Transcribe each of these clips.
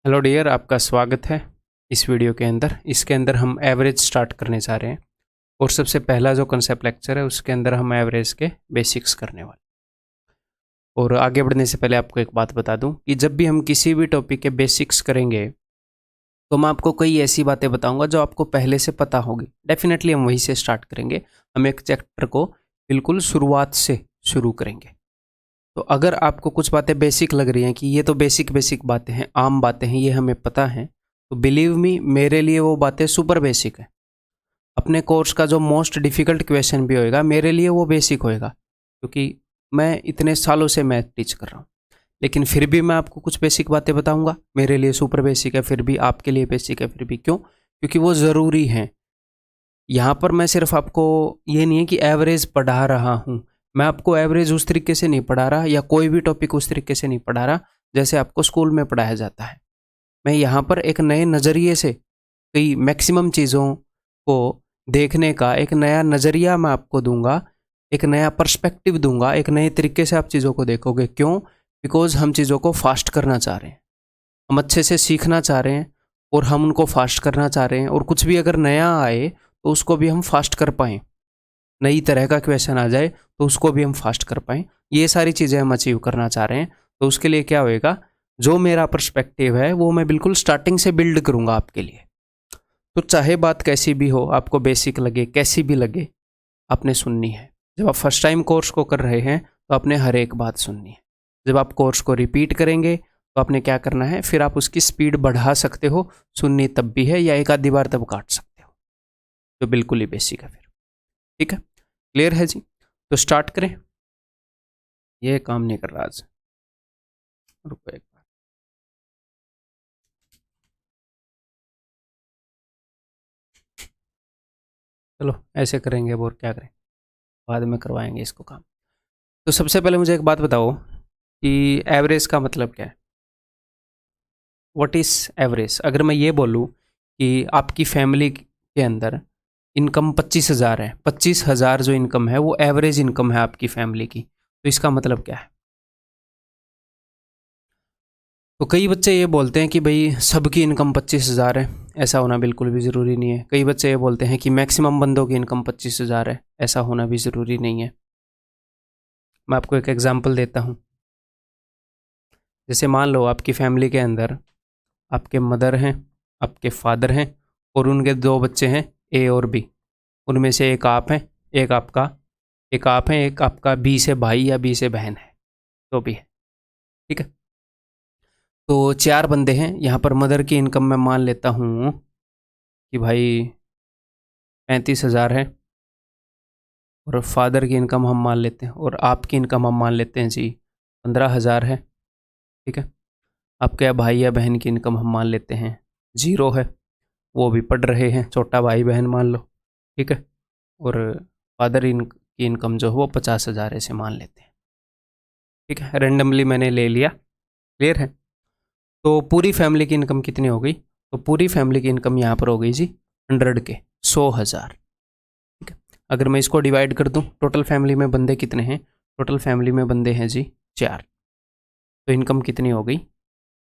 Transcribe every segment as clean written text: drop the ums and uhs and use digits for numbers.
Hello dear, आपका स्वागत है इस वीडियो के अंदर। इसके अंदर हम एवरेज स्टार्ट करने जा रहे हैं और सबसे पहला जो कंसेप्ट लेक्चर है उसके अंदर हम एवरेज के बेसिक्स करने वाले। और आगे बढ़ने से पहले आपको एक बात बता दूं कि जब भी हम किसी भी टॉपिक के बेसिक्स करेंगे तो मैं आपको कई ऐसी बातें बताऊंगा जो आपको पहले से पता होगी। डेफिनेटली हम वहीं से स्टार्ट करेंगे। हम एक चैप्टर को बिल्कुल शुरुआत से शुरू करेंगे। तो अगर आपको कुछ बातें बेसिक लग रही हैं कि ये तो बेसिक बातें हैं, आम बातें हैं, ये हमें पता है, तो बिलीव मी, मेरे लिए वो बातें सुपर बेसिक है। अपने कोर्स का जो मोस्ट डिफ़िकल्ट क्वेश्चन भी होएगा मेरे लिए वो बेसिक होएगा, क्योंकि मैं इतने सालों से मैथ टीच कर रहा हूँ। लेकिन फिर भी मैं आपको कुछ बेसिक बातें बताऊंगा, मेरे लिए सुपर बेसिक है, फिर भी आपके लिए बेसिक है। फिर भी क्यों? क्योंकि वो ज़रूरी हैं। यहाँ पर मैं सिर्फ आपको ये नहीं है कि एवरेज पढ़ा रहा हूँ, मैं आपको एवरेज उस तरीके से नहीं पढ़ा रहा, या कोई भी टॉपिक उस तरीके से नहीं पढ़ा रहा जैसे आपको स्कूल में पढ़ाया जाता है। मैं यहाँ पर एक नए नज़रिए से कई मैक्सिमम चीज़ों को देखने का एक नया नज़रिया मैं आपको दूंगा, एक नया पर्सपेक्टिव दूंगा, एक नए तरीके से आप चीज़ों को देखोगे। क्यों? बिकॉज हम चीज़ों को फास्ट करना चाह रहे हैं, हम अच्छे से सीखना चाह रहे हैं और हम उनको फास्ट करना चाह रहे हैं। और कुछ भी अगर नया आए तो उसको भी हम फास्ट कर पाएँ, नई तरह का क्वेश्चन आ जाए तो उसको भी हम फास्ट कर पाएँ। ये सारी चीज़ें हम अचीव करना चाह रहे हैं। तो उसके लिए क्या होएगा, जो मेरा पर्सपेक्टिव है वो मैं बिल्कुल स्टार्टिंग से बिल्ड करूँगा आपके लिए। तो चाहे बात कैसी भी हो, आपको बेसिक लगे, कैसी भी लगे, आपने सुननी है। जब आप फर्स्ट टाइम कोर्स को कर रहे हैं तो आपने हर एक बात सुननी है। जब आप कोर्स को रिपीट करेंगे तो आपने क्या करना है, फिर आप उसकी स्पीड बढ़ा सकते हो, सुननी तब भी है, या एक आधी बार तब काट सकते हो। तो बिल्कुल ही बेसिक है फिर। ठीक है, क्लियर है जी? तो स्टार्ट करें। ये काम नहीं कर रहा आज, रुको एक बार। चलो ऐसे करेंगे, अब और क्या करें, बाद में करवाएंगे इसको काम। तो सबसे पहले मुझे एक बात बताओ कि एवरेज का मतलब क्या है। What is average? अगर मैं ये बोलूँ कि आपकी फैमिली के अंदर इनकम 25,000 है, 25,000 जो इनकम है वो एवरेज इनकम है आपकी फैमिली की, तो इसका मतलब क्या है? तो कई बच्चे ये बोलते हैं कि भाई सबकी इनकम 25,000 है, ऐसा होना बिल्कुल भी ज़रूरी नहीं है। कई बच्चे ये बोलते हैं कि मैक्सिमम बंदों की इनकम 25,000 है, ऐसा होना भी ज़रूरी नहीं है। मैं आपको एक एग्जांपल देता हूँ। जैसे मान लो आपकी फैमिली के अंदर आपके मदर हैं, आपके फादर हैं और उनके दो बच्चे हैं, ए और बी। उनमें से एक आप हैं, एक आप हैं, एक आपका बी से भाई या बी से बहन है, तो भी है। ठीक है, तो 4 बंदे हैं। यहाँ पर मदर की इनकम मैं मान लेता हूँ कि भाई 35,000 है, और फादर की इनकम हम मान लेते हैं, और आपकी इनकम हम मान लेते हैं जी 15,000 है। ठीक है, आपके भाई या बहन की इनकम हम मान लेते हैं 0 है, वो भी पढ़ रहे हैं, छोटा भाई बहन मान लो। ठीक है, और फादर की इनकम जो है वो 50,000 ऐसे मान लेते हैं। ठीक है, रैंडमली मैंने ले लिया। क्लियर है? तो पूरी फैमिली की इनकम कितनी हो गई? तो पूरी फैमिली की इनकम यहाँ पर हो गई जी 100 के 100,000। ठीक है, अगर मैं इसको डिवाइड कर दूँ, टोटल फैमिली में बंदे कितने हैं? टोटल फैमिली में बंदे हैं जी 4। तो इनकम कितनी हो गई?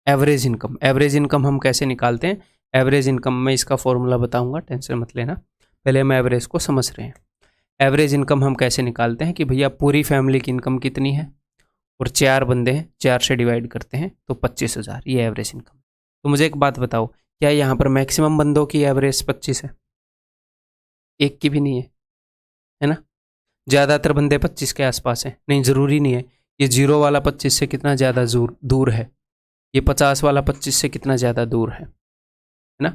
Average income. एवरेज इनकम हम कैसे निकालते हैं? एवरेज इनकम में इसका फॉर्मूला बताऊंगा, टेंशन मत लेना, पहले हम एवरेज को समझ रहे हैं। एवरेज इनकम हम कैसे निकालते हैं कि भैया पूरी फैमिली की इनकम कितनी है, और 4 बंदे हैं, 4 से डिवाइड करते हैं तो 25,000, ये एवरेज इनकम। तो मुझे एक बात बताओ, क्या यहाँ पर मैक्सिमम बंदों की एवरेज 25 है? एक की भी नहीं है ना? ज़्यादातर बंदे 25 के आसपास हैं? नहीं, ज़रूरी नहीं है। ये 0 वाला 25 से कितना ज़्यादा दूर है, ये 50 वाला 25 से कितना ज़्यादा दूर है ना?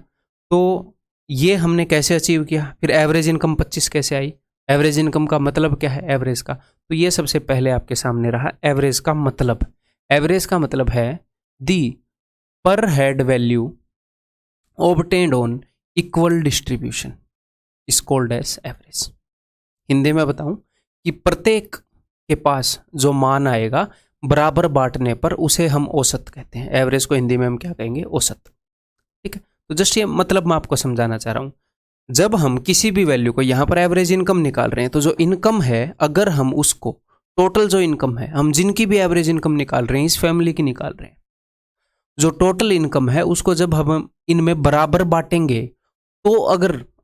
तो ये हमने कैसे अचीव किया? फिर एवरेज इनकम 25 कैसे आई? एवरेज इनकम का मतलब क्या है एवरेज का? तो ये सबसे पहले आपके सामने रहा एवरेज का मतलब। एवरेज का मतलब है the per head value obtained on equal distribution is called as average. Hindi में बताऊं कि प्रत्येक के पास जो मान आएगा बराबर बांटने पर उसे हम औसत कहते हैं। एवरेज को हिंदी में हम क्या कहेंगे? औसत। ठीक है, तो जस्ट ये मतलब मैं आपको समझाना चाह रहा हूं। जब हम किसी भी वैल्यू को, यहां पर एवरेज इनकम निकाल रहे हैं, तो जो इनकम है अगर हम उसको, टोटल जो इनकम है, हम जिनकी भी एवरेज इनकम निकाल रहे हैं इस फैमिली की निकाल रहे हैं, जो टोटल इनकम है उसको जब हम इनमें बराबर बांटेंगे, तो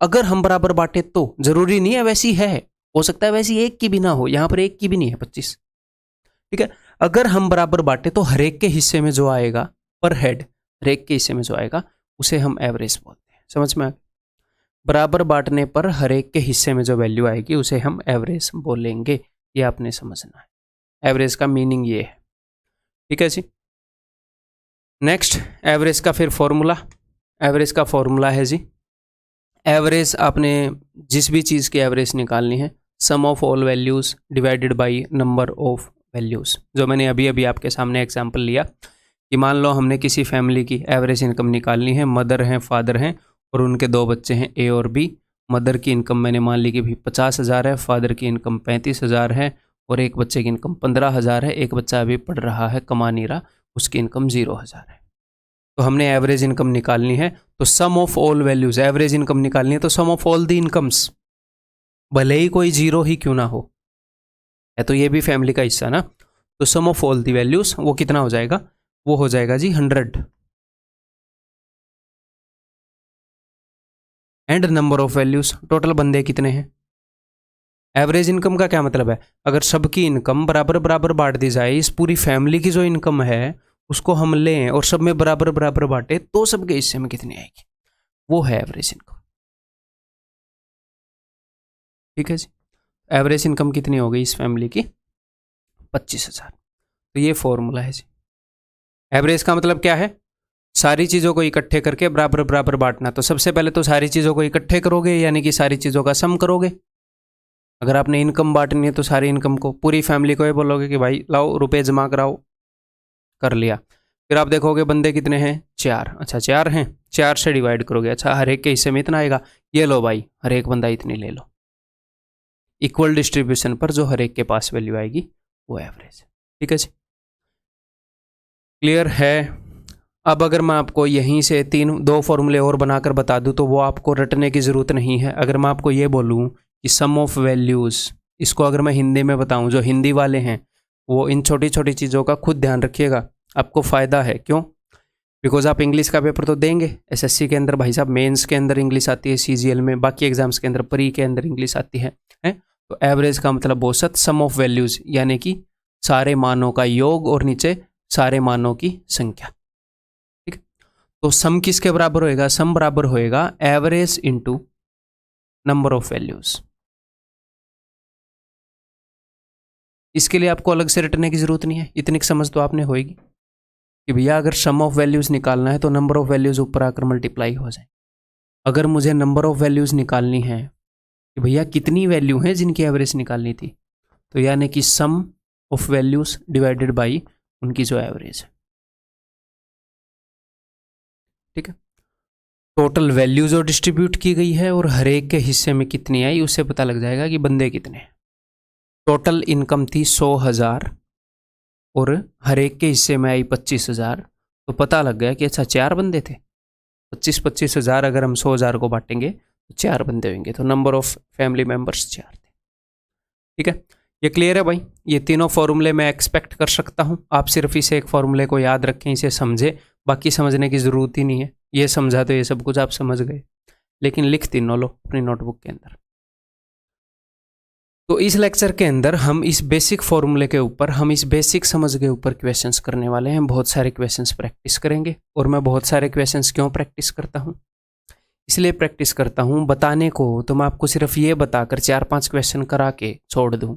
अगर हम बराबर बांटे तो जरूरी नहीं है वैसी है, हो सकता है वैसी एक की भी ना हो, यहां पर एक की भी नहीं है 25। ठीक है, अगर हम बराबर बांटे तो हर एक के हिस्से में जो आएगा पर हेड, हर एक के हिस्से में जो आएगा उसे हम एवरेज बोलते हैं। समझ में आ गया? बराबर बांटने पर हर एक के हिस्से में जो वैल्यू आएगी उसे हम एवरेज बोलेंगे। ये आपने समझना है, एवरेज का मीनिंग ये है। ठीक है जी। नेक्स्ट, एवरेज का फिर फॉर्मूला। एवरेज का फॉर्मूला है जी, एवरेज आपने जिस भी चीज़ की एवरेज निकालनी है, sum of all values divided by number of values. जो मैंने अभी अभी आपके सामने एग्जांपल लिया कि मान लो हमने किसी फैमिली की एवरेज इनकम निकालनी है, मदर हैं, फादर हैं और उनके 2 बच्चे हैं ए और बी। मदर की इनकम मैंने मान ली कि भी 50,000 है, फादर की इनकम 35,000 है और एक बच्चे की इनकम 15,000 है। एक बच्चा अभी पढ़ रहा है, कमा नहीं रहा, उसकी इनकम 0,000 है। तो हमने एवरेज इनकम निकालनी है, तो sum of all values, average income निकालनी है तो sum of all the incomes, भले ही कोई जीरो ही क्यों ना हो, है तो ये भी फैमिली का हिस्सा ना, तो sum of all the values वो कितना हो जाएगा, वो हो जाएगा जी 100। And number of values, total बंदे कितने हैं। एवरेज इनकम का क्या मतलब है, अगर सबकी इनकम बराबर बराबर बांट दी जाए, इस पूरी फैमिली की जो इनकम है उसको हम लें और सब में बराबर बराबर बांटे, तो सबके हिस्से में कितनी आएगी, वो है एवरेज इनकम। ठीक है जी, एवरेज इनकम कितनी हो गई इस फैमिली की, 25,000। तो ये फॉर्मूला है जी। एवरेज का मतलब क्या है, सारी चीज़ों को इकट्ठे करके बराबर बराबर बांटना। तो सबसे पहले तो सारी चीज़ों को इकट्ठे करोगे, यानी कि सारी चीज़ों का सम करोगे। अगर आपने इनकम बांटनी है तो सारी इनकम को, पूरी फैमिली को ये बोलोगे कि भाई लाओ रुपए जमा कराओ, कर लिया। फिर आप देखोगे बंदे कितने हैं, 4। अच्छा 4 हैं, 4 से डिवाइड करोगे, अच्छा हर एक के हिस्से में इतना आएगा, ये लो भाई हर एक बंदा इतनी ले लो। इक्वल डिस्ट्रीब्यूशन पर जो हर एक के पास वैल्यू आएगी वो एवरेज। ठीक है जी, क्लियर है। अब अगर मैं आपको यहीं से 2 फॉर्मूले और बनाकर बता दूं तो वो आपको रटने की ज़रूरत नहीं है। अगर मैं आपको ये बोलूं कि सम ऑफ वैल्यूज़, इसको अगर मैं हिंदी में बताऊं, जो हिंदी वाले हैं वो इन छोटी छोटी चीज़ों का खुद ध्यान रखिएगा, आपको फ़ायदा है। क्यों? बिकॉज आप इंग्लिश का पेपर तो देंगे, एसएससी के अंदर भाई साहब मेंस के अंदर इंग्लिश आती है, सीजीएल में, बाकी एग्जाम्स के अंदर प्री के अंदर इंग्लिश आती है। तो एवरेज का मतलब औसत, सम ऑफ वैल्यूज़ यानी कि सारे मानों का योग और नीचे सारे मानों की संख्या। ठीक है, तो सम किसके बराबर होएगा, सम बराबर होएगा average into number of values. इसके लिए आपको अलग से रटने की जरूरत नहीं है, इतनी समझ तो आपने होएगी कि भैया अगर सम ऑफ वैल्यूज निकालना है तो नंबर ऑफ वैल्यूज ऊपर आकर मल्टीप्लाई हो जाए। अगर मुझे नंबर ऑफ वैल्यूज निकालनी है कि भैया कितनी वैल्यू है जिनकी एवरेज निकालनी थी, तो यानी कि सम ऑफ वैल्यूज डिवाइडेड बाई उनकी जो एवरेज है। ठीक है, टोटल वैल्यू जो डिस्ट्रीब्यूट की गई है और हर एक के हिस्से में कितनी आई, उससे पता लग जाएगा कि बंदे कितने हैं। टोटल इनकम थी 100,000 और हर एक के हिस्से में आई 25,000, तो पता लग गया कि अच्छा 4 बंदे थे। 25,000 अगर हम 100,000 को बांटेंगे तो 4 बंदे होंगे, तो नंबर ऑफ फैमिली मेंबर्स 4 थे। ठीक है, ये क्लियर है भाई। ये तीनों फॉर्मूले मैं एक्सपेक्ट कर सकता हूँ, आप सिर्फ इसे एक फॉर्मूले को याद रखें, इसे समझे, बाकी समझने की ज़रूरत ही नहीं है। ये समझा तो ये सब कुछ आप समझ गए, लेकिन लिख तीनों लो अपनी नोटबुक के अंदर। तो इस लेक्चर के अंदर हम इस बेसिक फॉर्मूले के ऊपर, हम इस बेसिक समझ के ऊपर क्वेश्चंस करने वाले हैं। बहुत सारे क्वेश्चंस प्रैक्टिस करेंगे। और मैं बहुत सारे क्वेश्चंस क्यों प्रैक्टिस करता हूँ, इसलिए प्रैक्टिस करता हूँ बताने को, तो मैं आपको सिर्फ ये बताकर 4-5 क्वेश्चन करा के छोड़ दूँ।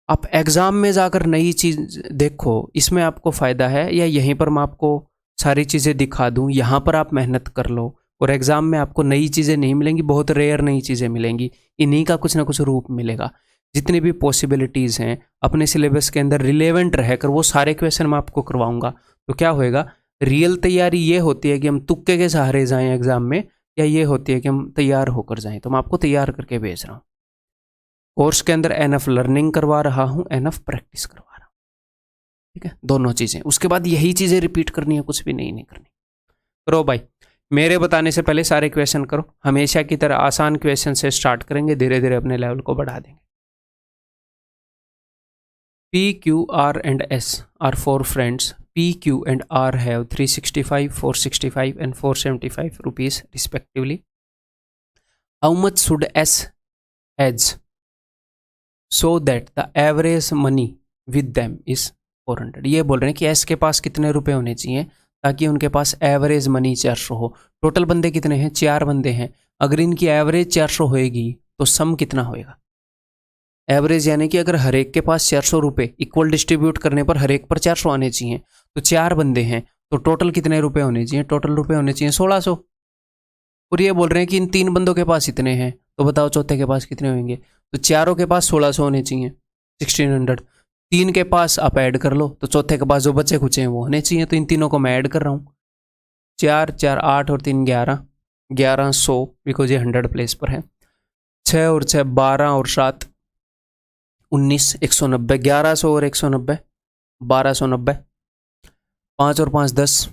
आप एग्ज़ाम में जाकर नई चीज़ देखो, इसमें आपको फ़ायदा है, या यहीं पर मैं आपको सारी चीज़ें दिखा दूँ, यहाँ पर आप मेहनत कर लो और एग्ज़ाम में आपको नई चीज़ें नहीं मिलेंगी, बहुत रेयर नई चीज़ें मिलेंगी, इन्हीं का कुछ ना कुछ रूप मिलेगा। जितनी भी पॉसिबिलिटीज़ हैं अपने सिलेबस के अंदर रिलेवेंट रहकर वो सारे क्वेश्चन मैं आपको करवाऊँगा। तो क्या होएगा, रियल तैयारी ये होती है कि हम तुक्के के सहारे जाएँ एग्ज़ाम में, या ये होती है कि हम तैयार होकर जाएँ। तो मैं आपको तैयार करके भेज रहा हूँ। कोर्स के अंदर एनफ लर्निंग करवा रहा हूँ, एनफ प्रैक्टिस करवा रहा हूँ। ठीक है, दोनों चीज़ें। उसके बाद यही चीज़ें रिपीट करनी है, कुछ भी नहीं करनी। करो भाई, मेरे बताने से पहले सारे क्वेश्चन करो। हमेशा की तरह आसान क्वेश्चन से स्टार्ट करेंगे, धीरे धीरे अपने लेवल को बढ़ा देंगे। P, Q, R and S are 4 friends P, Q and R have 365, 465 and 475 rupees respectively. How much should S hedge so that the average money with them is 400? ये बोल रहे हैं कि S के पास कितने रुपए होने चाहिए ताकि उनके पास एवरेज मनी 400 हो। टोटल बंदे कितने हैं? 4 बंदे हैं। अगर इनकी एवरेज 400 होएगी तो सम कितना होएगा? एवरेज यानी कि अगर हर एक के पास 400 रुपये इक्वल डिस्ट्रीब्यूट करने पर हर एक पर 400 आने चाहिए, तो 4 बंदे हैं तो टोटल कितने रुपए होने चाहिए? टोटल रुपए होने चाहिए 1600। और ये बोल रहे हैं कि इन 3 बंदों के पास इतने हैं, तो बताओ चौथे के पास कितने होंगे? तो चारों के पास 1600 होने चाहिए, 1600। 3 के पास आप ऐड कर लो तो चौथे के पास जो बचे खुचे हैं वो होने चाहिए। तो इन तीनों को मैं ऐड कर रहा हूँ, 4 4 8 और 3 11, 1100 बिकॉज ये 100 प्लेस पर है। 6 और 6 12 और 7 19, 190, 1100 और 190 1290, 5 और 5 10,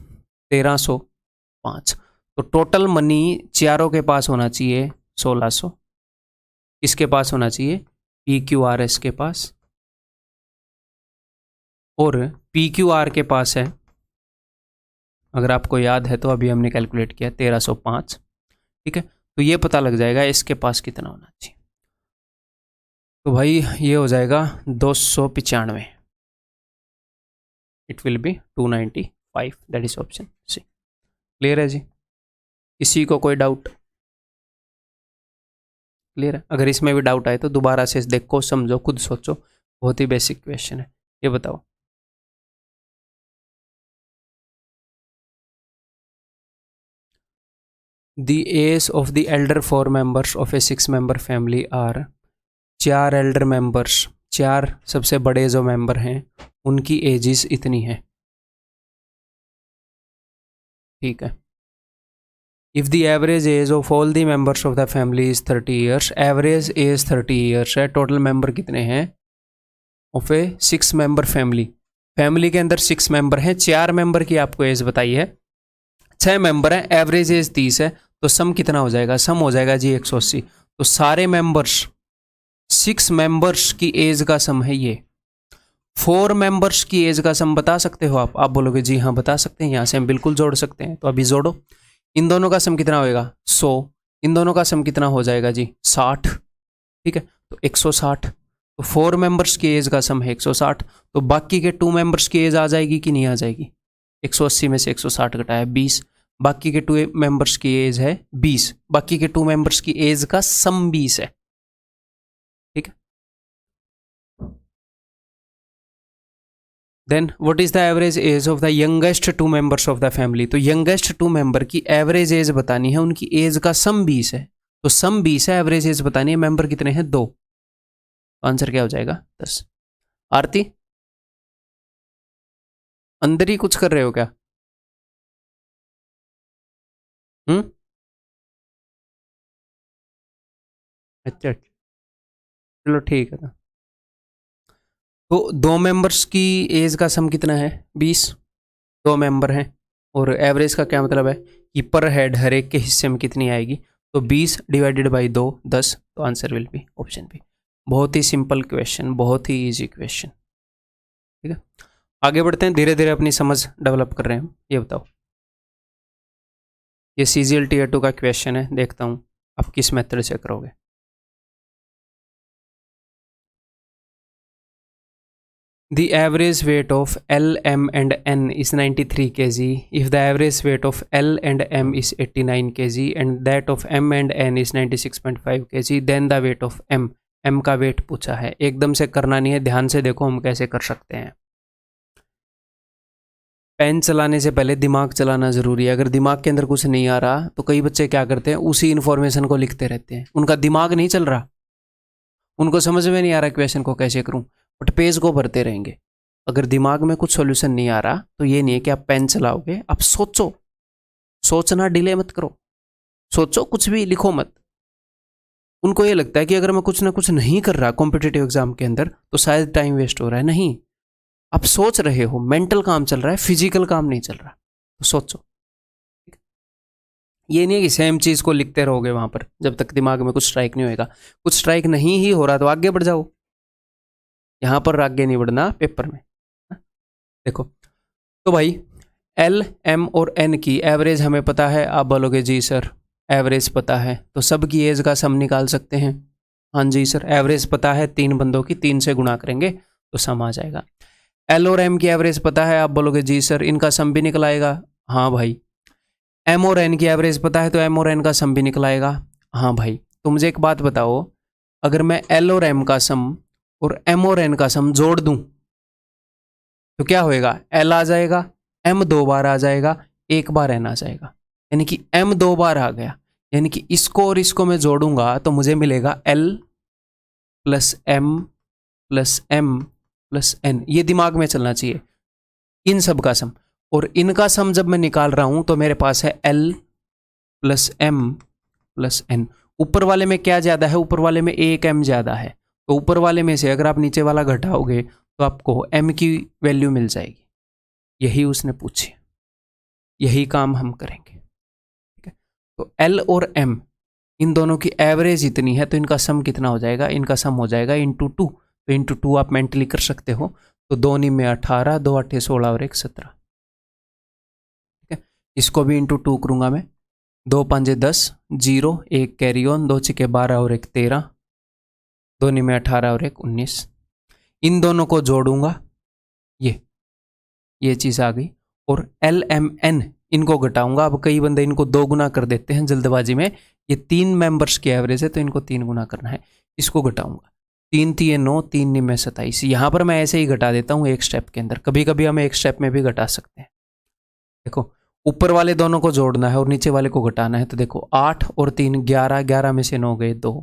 1305। तो टोटल मनी चारों के पास होना चाहिए 1600। किसके पास होना चाहिए? PQRS के पास। और PQR के पास है, अगर आपको याद है तो अभी हमने कैलकुलेट किया 1305। ठीक है, तो ये पता लग जाएगा इसके पास कितना होना चाहिए। तो भाई ये हो जाएगा 295। It will be 295, that is option C. Clear है जी? किसी को कोई डाउट? क्लियर है? अगर इसमें भी डाउट आए तो दोबारा से देखो, समझो, खुद सोचो, बहुत ही बेसिक क्वेश्चन है। ये बताओ, the age of the elder 4 members of a 6 member family are. 4 elder members, 4 सबसे बड़े जो मेंबर हैं उनकी एजेस इतनी है। ठीक है। If the average age of all the members of the family is 30 years, average age 30 years है। टोटल मेंबर कितने हैं of a 6 member family? Family के अंदर 6 मेंबर हैं, 4 मेंबर की आपको एज बताई है, 6 मेंबर हैं, एवरेज एज 30 है, तो सम कितना हो जाएगा? सम हो जाएगा जी 180। तो सारे मेंबर्स, 6 मेंबर्स की एज का सम है ये। 4 मेंबर्स की एज का सम बता सकते हो आप? आप बोलोगे जी हाँ बता सकते हैं, यहाँ से हम बिल्कुल जोड़ सकते हैं। तो अभी जोड़ो, इन दोनों का सम कितना होएगा? 100। इन दोनों का सम कितना हो जाएगा जी? 60। ठीक है, तो 160। तो 4 मेंबर्स की एज का सम है 160, तो बाकी के 2 मेंबर्स की एज आ जाएगी कि नहीं आ जाएगी? 180 में से 160 घटाया 20, बाकी के 2 मेंबर्स की एज है 20, बाकी के 2 मेंबर्स की एज का सम 20 है। ठीक है, then what is the average age of the youngest 2 members of the family? तो यंगेस्ट 2 मेंबर की एवरेज एज बतानी है, उनकी एज का सम 20 है, तो सम 20 है, एवरेज एज बतानी है, मेंबर कितने हैं? 2। तो आंसर क्या हो जाएगा? 10। आरती, अंदर ही कुछ कर रहे हो क्या? अच्छा, चलो ठीक है ना। तो 2 मेंबर्स की एज का सम कितना है? 20। 2 मेंबर हैं और एवरेज का क्या मतलब है कि पर हेड हर एक के हिस्से में कितनी आएगी? तो 20 डिवाइडेड बाई 2 10। तो answer will be option B. बहुत ही सिंपल क्वेश्चन, बहुत ही इजी क्वेश्चन। ठीक है, आगे बढ़ते हैं, धीरे धीरे अपनी समझ डेवलप कर रहे हैं हम। ये बताओ, ये CGL Tier 2 का क्वेश्चन है, देखता हूँ आप किस मेथड से करोगे। The average weight of L, M and N is 93 kg. If the average weight of L and M is 89 kg and that of M and N is 96.5 kg, then the weight of M. M का wait पूछा है, एकदम से करना नहीं है, ध्यान से देखो हम कैसे कर सकते हैं। पेन चलाने से पहले दिमाग चलाना ज़रूरी है। अगर दिमाग के अंदर कुछ नहीं आ रहा तो कई बच्चे क्या करते हैं, उसी इन्फॉर्मेशन को लिखते रहते हैं, उनका दिमाग नहीं चल रहा, उनको समझ में नहीं आ रहा क्वेश्चन को कैसे करूं, बट पेज को भरते रहेंगे। अगर दिमाग में कुछ सॉल्यूशन नहीं आ रहा तो ये नहीं है कि आप पेन चलाओगे, आप सोचो, सोचना डिले मत करो, सोचो, कुछ भी लिखो मत। उनको ये लगता है कि अगर मैं कुछ ना कुछ नहीं कर रहा कॉम्पिटिटिव एग्जाम के अंदर तो शायद टाइम वेस्ट हो रहा है। नहीं, आप सोच रहे हो, मेंटल काम चल रहा है, फिजिकल काम नहीं चल रहा, तो सोचो। ये नहीं है कि सेम चीज़ को लिखते रहोगे वहां पर जब तक दिमाग में कुछ स्ट्राइक नहीं होएगा। कुछ स्ट्राइक नहीं ही हो रहा तो आगे बढ़ जाओ, यहां पर आगे नहीं बढ़ना पेपर में। देखो, तो भाई एल एम और एन की एवरेज हमें पता है। आप बोलोगे जी सर एवरेज पता है तो सब की एज का सम निकाल सकते हैं। हाँ जी सर, एवरेज पता है 3 बंदों की, 3 से गुणा करेंगे तो सम आ जाएगा। एल और एम की एवरेज पता है। आप बोलोगे जी सर इनका सम भी निकल आएगा। हाँ भाई। एम और एन की एवरेज पता है तो एम और एन का सम भी निकल आएगा। हाँ भाई। तो मुझे एक बात बताओ, अगर मैं एल और एम का सम और एम और एन का सम जोड़ दूं तो क्या होएगा? एल आ जाएगा, एम 2 बार आ जाएगा, 1 बार एन आ जाएगा, यानी कि एम 2 बार आ गया। यानी कि इसको और इसको मैं जोड़ूंगा तो मुझे मिलेगा L plus M plus M plus N. ये दिमाग में चलना चाहिए, इन सब का सम। और इनका सम जब मैं निकाल रहा हूं तो मेरे पास है L plus M plus N. ऊपर वाले में क्या ज्यादा है? ऊपर वाले में 1 एम ज्यादा है। तो ऊपर वाले में से अगर आप नीचे वाला घटाओगे तो आपको एम की वैल्यू मिल जाएगी। यही उसने पूछी, यही काम हम करेंगे। ठीक है, तो एल और एम इन दोनों की एवरेज इतनी है तो इनका सम कितना हो जाएगा? इनका सम हो जाएगा इंटू 2। तो इंटू 2 आप मेंटली कर सकते हो। तो 2 नी में 18, 2 8 16 और 1 17। ठीक है, इसको भी इंटू 2 करूंगा मैं। 2 5 10, 0 1 कैरी ऑन, 2 6 12 और 1 13, 2 नी में 18 और 1 19। इन दोनों को जोड़ूंगा, ये चीज आ गई। और एल एम एन इनको घटाऊंगा। अब कई बंदे इनको 2 गुना कर देते हैं जल्दबाजी में। ये 3 मेंबर्स की एवरेज है तो इनको 3 गुना करना है। इसको घटाऊंगा, 3 3 9, 3 9 में 27। यहां पर मैं ऐसे ही घटा देता हूं एक स्टेप के अंदर। कभी कभी हम एक स्टेप में भी घटा सकते हैं। देखो, ऊपर वाले दोनों को जोड़ना है और नीचे वाले को घटाना है। तो देखो 8 और 3 11, 11 में से 9 गए 2।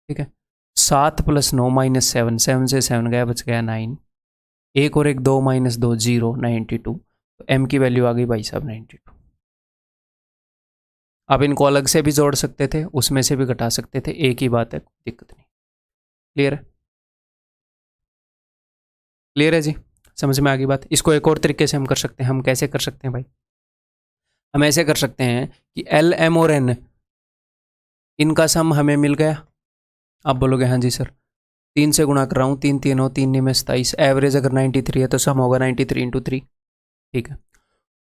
ठीक है, 7 प्लस 9 माइनस 7, 7 से 7 गया, बच गया 9। 1 और 1 2 माइनस 2 0, 92। तो एम की वैल्यू आ गई भाई साहब 92। आप इनको अलग से भी जोड़ सकते थे, उसमें से भी घटा सकते थे, एक ही बात है, दिक्कत नहीं। क्लियर है? क्लियर है जी? समझ में आ गई बात? इसको एक और तरीके से हम कर सकते हैं। हम कैसे कर सकते हैं भाई? हम ऐसे कर सकते हैं कि एल एम और एन इनका सम हमें मिल गया। आप बोलोगे हाँ जी सर, 3 से गुणा कर रहा हूँ, 3 3 हो, 3 9 में 27। एवरेज अगर 93 है तो सम होगा 93 इंटू 3। ठीक है,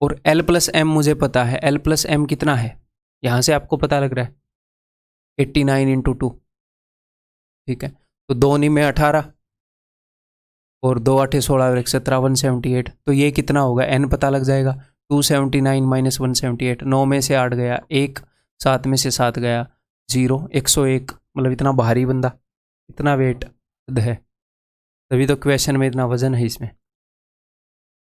और एल प्लस एम मुझे पता है। एल प्लस एम कितना है? यहाँ से आपको पता लग रहा है 89 इंटू 2। ठीक है, तो 2 नी में 18 और 2 8 16 और 1 17, 178। तो ये कितना होगा? एन पता लग जाएगा। 279 माइनस 178, 9 में से 8 गया 1, 7 में से 7 गया 0, 101। मतलब इतना भारी बंदा, इतना वेट है, तभी तो क्वेश्चन में इतना वजन है इसमें।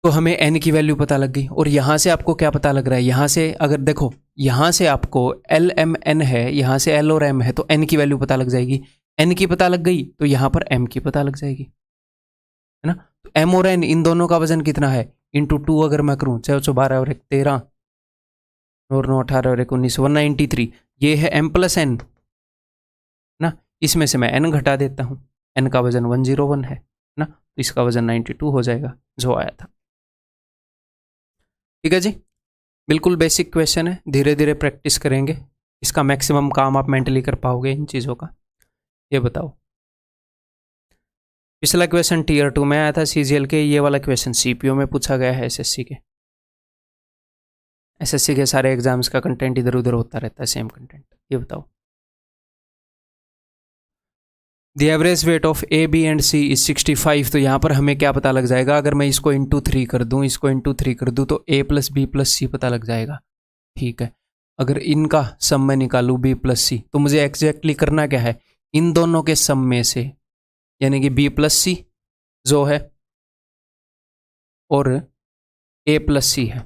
तो हमें एन की वैल्यू पता लग गई। और यहाँ से आपको क्या पता लग रहा है? यहाँ से अगर देखो, यहाँ से आपको एल एम एन है, यहाँ से एल और एम है, तो एन की वैल्यू पता लग जाएगी। एन की पता लग गई तो यहाँ पर एम की पता लग जाएगी, है ना? तो एम और एन इन दोनों का वजन कितना है? इंटू 2 अगर मैं करूँ, 6 12 और 1 13 और 9 18 और 1 19, 193। ये है एम प्लस एन ना। इसमें से मैं एन घटा देता हूँ। एन का वजन 101 है ना, तो इसका वजन 92 हो जाएगा जो आया था। ठीक है जी, बिल्कुल बेसिक क्वेश्चन है, धीरे धीरे प्रैक्टिस करेंगे, इसका मैक्सिमम काम आप मेंटली कर पाओगे इन चीज़ों का। ये बताओ, पिछला क्वेश्चन टीयर 2 में आया था सीजीएल के, ये वाला क्वेश्चन सीपीओ में पूछा गया है एसएससी के। एसएससी के सारे एग्जाम्स का कंटेंट इधर उधर होता रहता है, सेम कंटेंट। ये बताओ, the average weight of A B and C is 65। तो यहाँ पर हमें क्या पता लग जाएगा? अगर मैं इसको इंटू 3 कर दूँ, इसको इंटू 3 कर दूँ तो ए प्लस बी प्लस सी पता लग जाएगा। ठीक है, अगर इनका सम मैं निकालूँ बी प्लस सी, तो मुझे एग्जैक्टली करना क्या है? इन दोनों के सम में से, यानी कि बी प्लस सी जो है और ए प्लस सी है,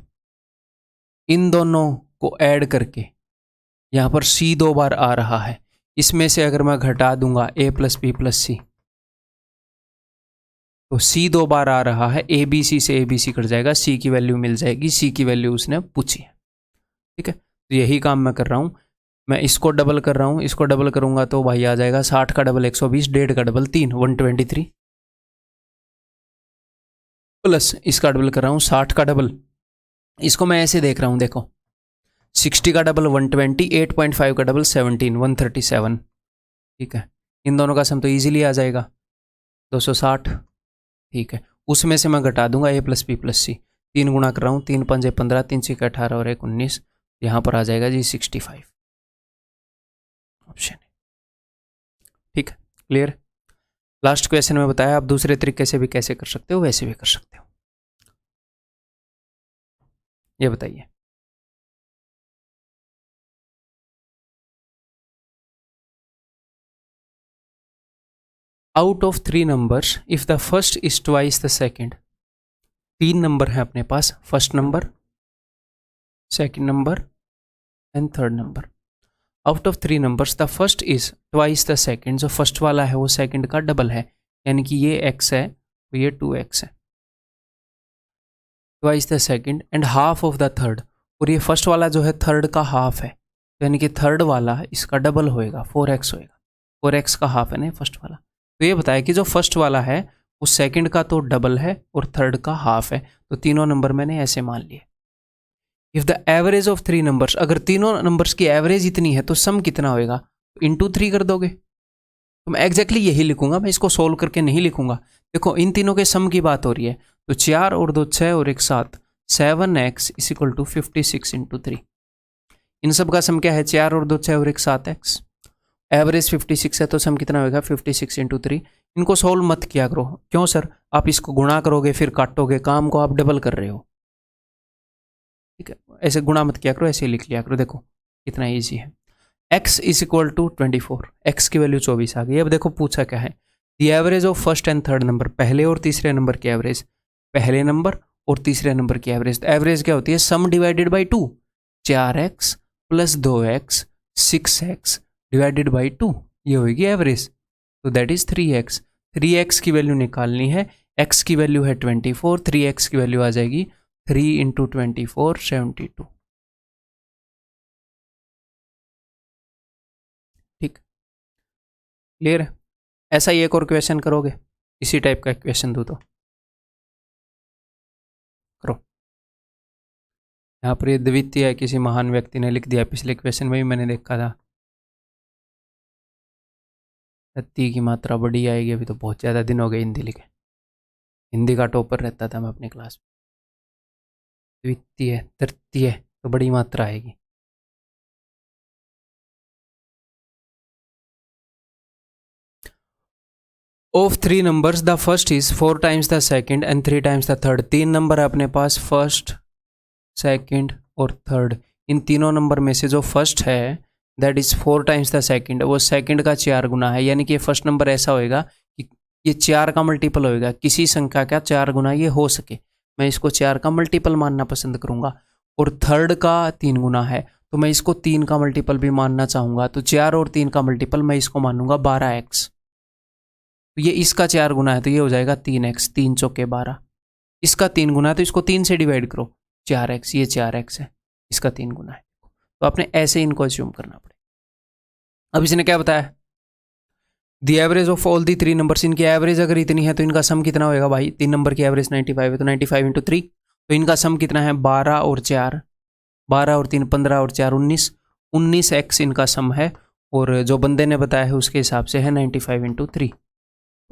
इन दोनों को ऐड करके यहाँ पर सी 2 बार आ रहा है, इसमें से अगर मैं घटा दूंगा ए प्लस बी प्लस सी, तो सी 2 बार आ रहा है, ए बी सी से ए बी सी कट जाएगा, सी की वैल्यू मिल जाएगी। सी की वैल्यू उसने पूछी है। ठीक है, तो यही काम मैं कर रहा हूँ। मैं इसको डबल कर रहा हूँ, इसको डबल करूंगा तो भाई आ जाएगा 60 का डबल 120, 1.5 का डबल 3, 123, प्लस इसका डबल कर रहा हूँ 60 का डबल, इसको मैं ऐसे देख रहा हूँ, देखो 60 का डबल 120, 8.5 का डबल 17, 137। ठीक है, इन दोनों का सम तो इजीली आ जाएगा 260। ठीक है, उसमें से मैं घटा दूंगा a प्लस बी प्लस सी। 3 गुणा कर रहा हूँ, 3 पंजे 15, 3 छक्के 18 और 1 19। यहाँ पर आ जाएगा जी 65 ऑप्शन है। ठीक है, क्लियर। लास्ट क्वेश्चन में बताया आप दूसरे तरीके से भी कैसे कर सकते हो, वैसे भी कर सकते हो। ये बताइए, out of 3 numbers if the first is twice the second. 3 number है अपने पास, first number, second number and third number. Out of 3 numbers the first is twice the second. जो फर्स्ट वाला है वो सेकेंड का डबल है, यानी कि ये x है तो ये 2x है, twice the second and half of the third. और ये फर्स्ट वाला जो है थर्ड का हाफ है, यानी कि थर्ड वाला इसका डबल होएगा, 4x होएगा। 4x का हाफ है ना फर्स्ट वाला। तो ये बताया कि जो फर्स्ट वाला है वो सेकंड का तो डबल है और थर्ड का हाफ है। तो तीनों नंबर मैंने ऐसे मान लिए। If the average of 3 numbers, अगर तीनों नंबर्स की एवरेज इतनी है तो सम कितना होएगा, तो इंटू 3 कर दोगे। तो मैं एग्जैक्टली यही लिखूंगा, मैं इसको सोल्व करके नहीं लिखूंगा। देखो इन तीनों के सम की बात हो रही है, तो 4 और 2 6 और 1 7, 7x is equal to 56 into 3। इन सब का सम क्या है, 4 और 2 6 और 1 7x। एवरेज 56 है तो सम कितना होगा 56 इंटू 3। इनको सोल्व मत किया करो, क्यों सर, आप इसको गुणा करोगे फिर काटोगे, काम को आप डबल कर रहे हो। ठीक है, ऐसे गुणा मत किया करो, ऐसे लिख लिया करो। देखो कितना ईजी है। x is equal to 24, x की वैल्यू 24 आ गई। अब देखो पूछा क्या है, the average of first and third number, पहले और तीसरे नंबर की एवरेज, पहले नंबर और तीसरे नंबर की एवरेज। तो एवरेज क्या होती है, सम divided by 2, 4x plus 2x 6x divided by 2, ये होगी एवरेज। तो दैट इज 3x। 3x की वैल्यू निकालनी है, x की वैल्यू है 24, 3x की वैल्यू आ जाएगी 3 इंटू 24 72। ठीक, क्लियर है। ऐसा ही एक और क्वेश्चन करोगे, इसी टाइप का क्वेश्चन दो तो करो। यहाँ पर ये द्वितीय है, किसी महान व्यक्ति ने लिख दिया, पिछले क्वेश्चन में भी मैंने देखा था। ती की मात्रा बड़ी आएगी, अभी तो बहुत ज़्यादा दिन हो गए हिंदी लिखे। हिंदी का टॉपर रहता था मैं अपनी क्लास में। द्वितीय तृतीय तो बड़ी मात्रा आएगी। Of 3 numbers the first is 4 times the second and 3 times the third. 3 number है अपने पास, फर्स्ट सेकंड और थर्ड। इन तीनों नंबर में से जो फर्स्ट है that is 4 times the second, वो सेकंड का 4 गुना है। यानी कि ये फर्स्ट नंबर ऐसा होएगा कि ये 4 का मल्टीपल होएगा, किसी संख्या का 4 गुना ये हो सके, मैं इसको 4 का मल्टीपल मानना पसंद करूंगा। और थर्ड का 3 गुना है तो मैं इसको 3 का मल्टीपल भी मानना चाहूंगा। तो 4 और 3 का मल्टीपल मैं इसको मानूंगा 12x। तो ये इसका 4 गुना है तो ये हो जाएगा 3x, 3 चौके 12। इसका 3 गुना है तो इसको 3 से डिवाइड करो, 4x, ये 4x है, इसका 3 गुना है। तो आपने ऐसे इनको अज्यूम करना पड़ेगा। अब इसने क्या बताया, the average of all the 3 numbers, इनकी एवरेज अगर इतनी है तो इनका सम कितना होएगा भाई, 3 नंबर की एवरेज 95 है तो 95 इंटू 3, तो इनका सम कितना है 12 और 4, 12 और 3 15 और 4 19, 19x इनका सम है। और जो बंदे ने बताया है उसके हिसाब से है 95 इंटू 3,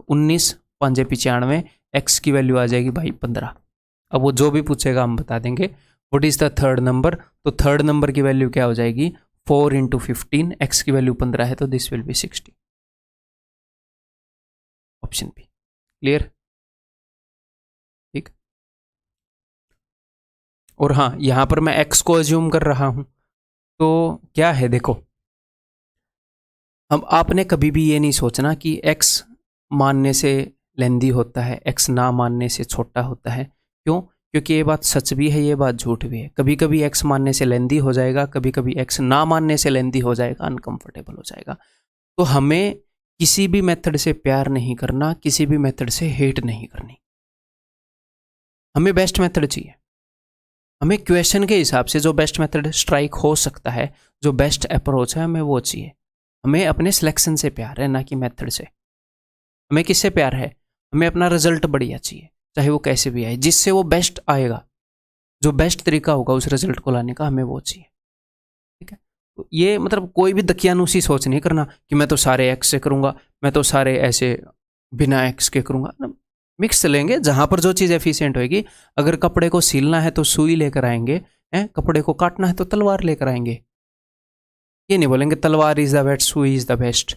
19 5 95, x की वैल्यू आ जाएगी भाई 15। अब वो जो भी पूछेगा हम बता देंगे। What is the third number, तो थर्ड नंबर की वैल्यू क्या हो जाएगी 4 इंटू 15, x की वैल्यू 15 है तो this will be 60, option B. Clear, ठीक। और हाँ, यहां पर मैं x को अज्यूम कर रहा हूं तो क्या है, देखो हम आपने कभी भी ये नहीं सोचना कि x मानने से लेंदी होता है, x ना मानने से छोटा होता है। क्यों, क्योंकि ये बात सच भी है, ये बात झूठ भी है। कभी कभी x मानने से लेंदी हो जाएगा, कभी कभी x ना मानने से लेंदी हो जाएगा, अनकंफर्टेबल हो जाएगा। तो हमें किसी भी मेथड से प्यार नहीं करना, किसी भी मेथड से हेट नहीं करनी, हमें बेस्ट मेथड चाहिए। हमें क्वेश्चन के हिसाब से जो बेस्ट मेथड स्ट्राइक हो सकता है, जो बेस्ट अप्रोच है, हमें वो चाहिए। हमें अपने सिलेक्शन से प्यार है, ना कि मेथड से। हमें किससे प्यार है, हमें अपना रिजल्ट बढ़िया चाहिए, चाहे वो कैसे भी आए, जिससे वो बेस्ट आएगा, जो बेस्ट तरीका होगा उस रिजल्ट को लाने का, हमें वो चाहिए। ठीक है, तो ये मतलब कोई भी दकियानुसी सोच नहीं करना कि मैं तो सारे एक्स से करूंगा, मैं तो सारे ऐसे बिना एक्स के करूंगा। मिक्स लेंगे, जहां पर जो चीज़ एफिशिएंट होगी। अगर कपड़े को सिलना है तो सुई लेकर आएंगे, हैं, कपड़े को काटना है तो तलवार लेकर आएंगे। ये नहीं बोलेंगे तलवार इज द बेस्ट, सुई इज द बेस्ट।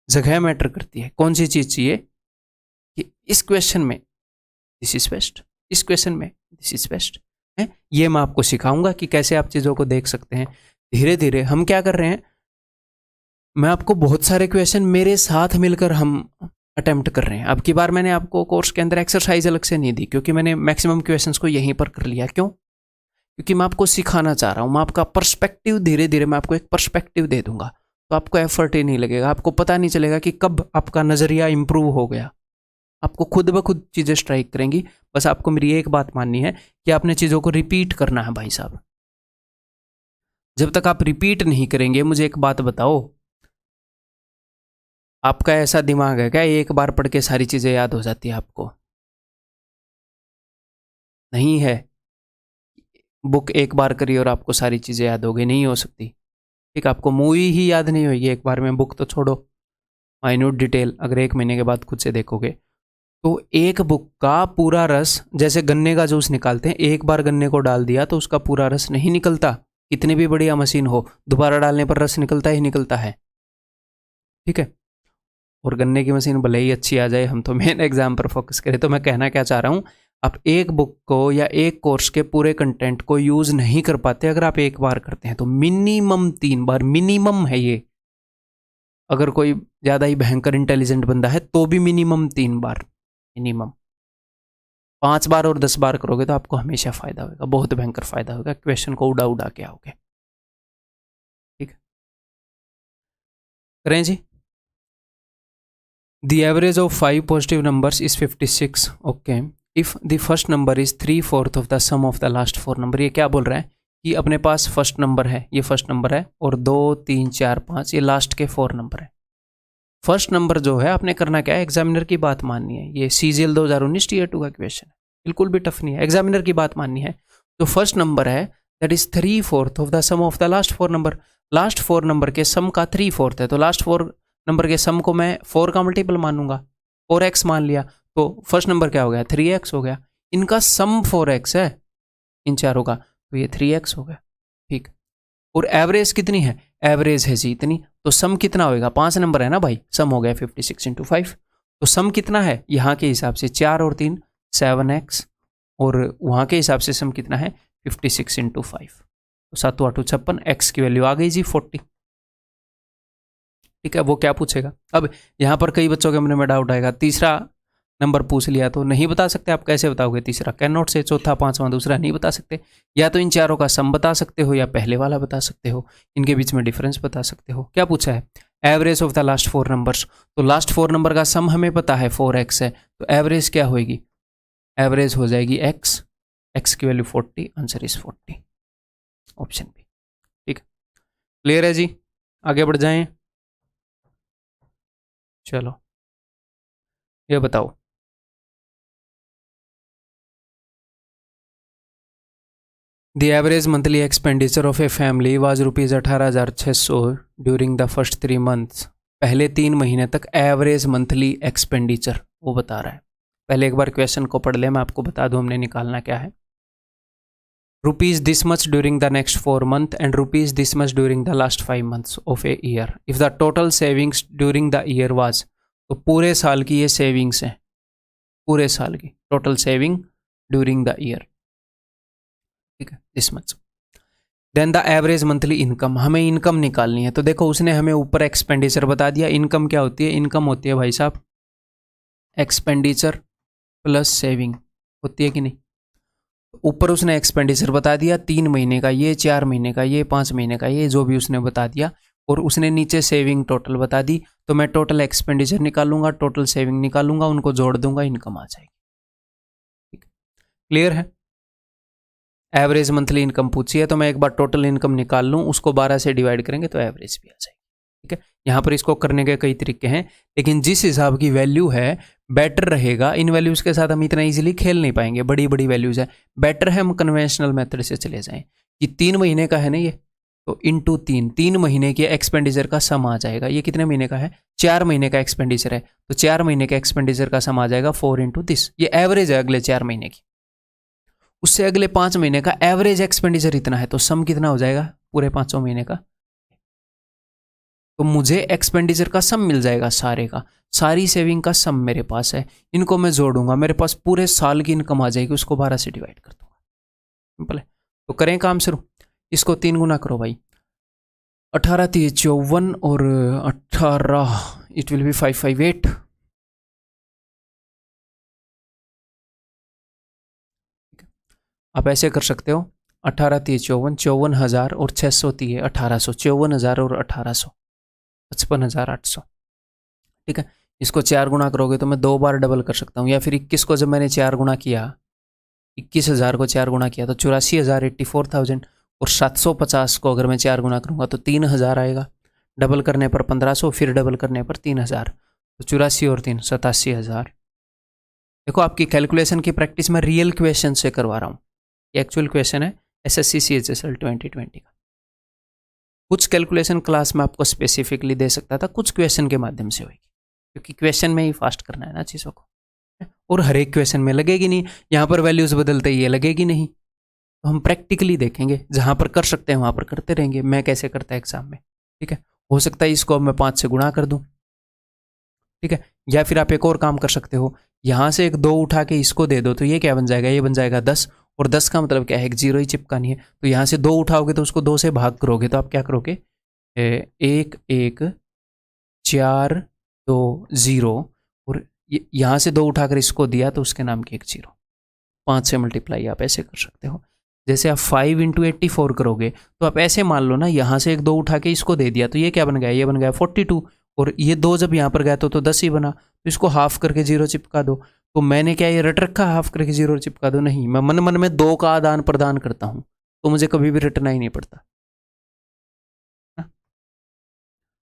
जगह मैटर करती है, कौन सी चीज़ चाहिए कि इस क्वेश्चन में दिस इज बेस्ट, इस क्वेश्चन में दिस इज बेस्ट है। ये मैं आपको सिखाऊंगा कि कैसे आप चीज़ों को देख सकते हैं। धीरे धीरे हम क्या कर रहे हैं, मैं आपको बहुत सारे क्वेश्चन मेरे साथ मिलकर हम अटेम्प्ट कर रहे हैं। अब की बार मैंने आपको कोर्स के अंदर एक्सरसाइज अलग से नहीं दी, क्योंकि मैंने मैक्सिमम क्वेश्चंस को यहीं पर कर लिया। क्यों? क्योंकि मैं आपको सिखाना चाह रहा हूँ। मैं आपका पर्सपेक्टिव, धीरे धीरे मैं आपको एक पर्सपेक्टिव दे दूंगा, तो आपको एफर्ट ही नहीं लगेगा, आपको पता नहीं चलेगा कि कब आपका नज़रिया इंप्रूव हो गया। आपको खुद ब खुद चीज़ें स्ट्राइक करेंगी। बस आपको मेरी एक बात माननी है कि आपने चीज़ों को रिपीट करना है भाई साहब। जब तक आप रिपीट नहीं करेंगे, मुझे एक बात बताओ, आपका ऐसा दिमाग है क्या एक बार पढ़ के सारी चीज़ें याद हो जाती है आपको? नहीं है। बुक एक बार करिए और आपको सारी चीज़ें याद हो गई, नहीं हो सकती। ठीक, आपको मूवी ही याद नहीं होगी एक बार में, बुक तो छोड़ो, माइन्यूट डिटेल अगर 1 महीने के बाद खुद से देखोगे तो एक बुक का पूरा रस, जैसे गन्ने का जूस निकालते हैं, एक बार गन्ने को डाल दिया तो उसका पूरा रस नहीं निकलता। कितनी भी बढ़िया मशीन हो, दोबारा डालने पर रस निकलता ही निकलता है। ठीक है, और गन्ने की मशीन भले ही अच्छी आ जाए, हम तो मेन एग्जाम पर फोकस करें। तो मैं कहना क्या चाह रहा हूँ, आप एक बुक को या एक कोर्स के पूरे कंटेंट को यूज नहीं कर पाते अगर आप एक बार करते हैं तो मिनिमम 3 बार, मिनिमम है ये। अगर कोई ज़्यादा ही भयंकर इंटेलिजेंट बंदा है तो भी मिनिमम 3 बार, मिनिमम। 5 बार और 10 बार करोगे तो आपको हमेशा फायदा होगा, बहुत भयंकर फायदा होगा, क्वेश्चन को उड़ा उड़ा के आओगे। ठीक है, करें जी। The average of 5 positive numbers is 56. Okay. If the first number is 3/4 of the sum of the last 4 number, ये क्या बोल रहा है कि अपने पास फर्स्ट नंबर है, ये फर्स्ट नंबर है, और 2 3 4 5 ये लास्ट के 4 नंबर है। फर्स्ट नंबर जो है आपने करना क्या है, एग्जामिनर की बात माननी है। ये CGL 2019 Tier 2 का क्वेश्चन है, बिल्कुल भी टफ नहीं है, एग्जामिनर की बात माननी है। तो फर्स्ट नंबर है that is 3/4 of the sum of the last 4 number. Last 4 number के सम का 3/4 है, तो लास्ट 4 नंबर के सम को मैं 4 का मल्टीपल मानूंगा, 4x मान लिया, तो फर्स्ट नंबर क्या हो गया, 3x हो गया। इनका सम 4x है इन चारों का, तो ये 3x हो गया। ठीक, और एवरेज कितनी है, एवरेज है जी इतनी, तो सम कितना होगा, 5 नंबर है ना भाई, सम हो गया 56 × 5। तो सम कितना है यहाँ के हिसाब से, 4 और 3 7x, और वहाँ के हिसाब से सम कितना है 56 × 5, तो 7 8 56, x की वैल्यू आ गई जी 40। ठीक है, वो क्या पूछेगा। अब यहाँ पर कई बच्चों के मन में डाउट आएगा, तीसरा नंबर पूछ लिया तो नहीं बता सकते, आप कैसे बताओगे तीसरा, कैन नॉट से, चौथा पांचवा दूसरा नहीं बता सकते। या तो इन चारों का सम बता सकते हो या पहले वाला बता सकते हो, इनके बीच में डिफरेंस बता सकते हो। क्या पूछा है, average of the last 4 numbers, तो लास्ट 4 नंबर का सम हमें पता है 4x है, तो एवरेज क्या होगी, एवरेज हो जाएगी x की value 40, answer is 40, option B. ठीक, क्लियर है जी, आगे बढ़ जाएं। चलो ये बताओ, The average monthly expenditure of a family was rupees 18,600 during the first 3 months. पहले 3 महीने तक एवरेज मंथली एक्सपेंडिचर वो बता रहा है। पहले एक बार क्वेश्चन को पढ़ ले, मैं आपको बता दूं हमने निकालना क्या है। Rupees this much during the next 4 months and rupees this much during the last 5 months of a year. If the total savings during the year was, तो पूरे साल की ये सेविंग्स है, पूरे साल की total saving during the year. ठीक है, this much. Then the average monthly income, हमें इनकम निकालनी है। तो देखो उसने हमें ऊपर एक्सपेंडिचर बता दिया, इनकम क्या होती है, इनकम होती है भाई साहब एक्सपेंडिचर प्लस सेविंग, होती है कि नहीं। ऊपर उसने एक्सपेंडिचर बता दिया 3 महीने का ये, 4 महीने का ये, 5 महीने का ये, जो भी उसने बता दिया, और उसने नीचे सेविंग टोटल बता दी। तो मैं टोटल एक्सपेंडिचर निकालूंगा, टोटल सेविंग निकालूंगा, उनको जोड़ दूंगा, इनकम आ जाएगी। ठीक, क्लियर है। एवरेज मंथली इनकम पूछी है तो मैं एक बार टोटल इनकम निकाल लूँ, उसको 12 से डिवाइड करेंगे तो एवरेज भी आ जाएगी। ठीक है, यहाँ पर इसको करने के कई तरीके हैं, लेकिन जिस हिसाब की वैल्यू है बेटर रहेगा। इन वैल्यूज़ के साथ हम इतना इजीली खेल नहीं पाएंगे, बड़ी बड़ी वैल्यूज़ है, बेटर है हम कन्वेंशनल मेथड से चले जाएं। कि 3 महीने का है ना ये, तो इंटू 3 महीने के एक्सपेंडिचर का सम आ जाएगा। ये कितने महीने का है? 4 महीने का एक्सपेंडिचर है, तो 4 महीने के एक्सपेंडिचर का सम आ जाएगा 4 इंटू दिस। ये एवरेज है अगले 4 महीने की। उससे अगले 5 महीने का एवरेज एक्सपेंडिचर इतना है, तो सम कितना हो जाएगा पूरे 5 महीने का? तो मुझे एक्सपेंडिचर का सम मिल जाएगा सारे का, सारी सेविंग का सम मेरे पास है। इनको मैं जोड़ूंगा, मेरे पास पूरे साल की इनकम आ जाएगी, उसको 12 से डिवाइड कर दूंगा। सिंपल है। तो करें काम शुरू। इसको 3 गुना करो भाई, 18 3 54 और 18 इट विल बी 558। आप ऐसे कर सकते हो, 18 3 54, 54,000 और 600 3 1800, 54,000 और 1800, 55,800। ठीक है, इसको 4 गुना करोगे तो मैं 2 बार डबल कर सकता हूँ, या फिर 21 को जब मैंने 4 गुना किया, 21,000 को 4 गुना किया तो 84,000 84,000, और 750 को अगर मैं 4 गुना करूँगा तो 3,000 आएगा। डबल करने पर 1,500, फिर डबल करने पर 3,000, तो 84 और 3 87,000। देखो आपकी कैलकुलेशन की प्रैक्टिस मैं रियल क्वेश्चन से करवा रहा हूँ। ये एक्चुअल क्वेश्चन है SSC CHSL 2020 का। कुछ कैलकुलेशन क्लास में आपको स्पेसिफिकली दे सकता था, कुछ क्वेश्चन के माध्यम से होगी, क्योंकि क्वेश्चन में ही फास्ट करना है ना चीज़ों को, और हर एक क्वेश्चन में लगेगी नहीं। यहाँ पर वैल्यूज बदलते ही ये लगेगी नहीं, तो हम प्रैक्टिकली देखेंगे, जहाँ पर कर सकते हैं वहाँ पर करते रहेंगे। मैं कैसे करता है एग्जाम में, ठीक है। हो सकता है इसको अब मैं 5 से गुणा कर दूँ, ठीक है। या फिर आप एक और काम कर सकते हो, यहाँ से एक 2 उठा के इसको दे दो, तो ये क्या बन जाएगा? ये बन जाएगा 10, और 10 का मतलब क्या है? एक 0 ही चिपकानी है। तो यहाँ से 2 उठाओगे तो उसको 2 से भाग करोगे, तो आप क्या करोगे? 1 1 4 2 0, और यहाँ से 2 उठाकर इसको दिया तो उसके नाम की एक 0। 5 से मल्टीप्लाई आप ऐसे कर सकते हो। जैसे आप 5 इंटू 84 करोगे तो आप ऐसे मान लो ना, यहाँ से एक 2 उठा के इसको दे दिया तो ये क्या बन गया? ये बन गया 42, और ये 2 जब यहाँ पर गया तो 10 ही बना, तो इसको हाफ करके 0 चिपका दो। तो मैंने क्या ये रट रखा हाफ करके 0 चिपका दो? नहीं, मैं मन मन में 2 का आदान प्रदान करता हूँ, तो मुझे कभी भी रटना ही नहीं पड़ता।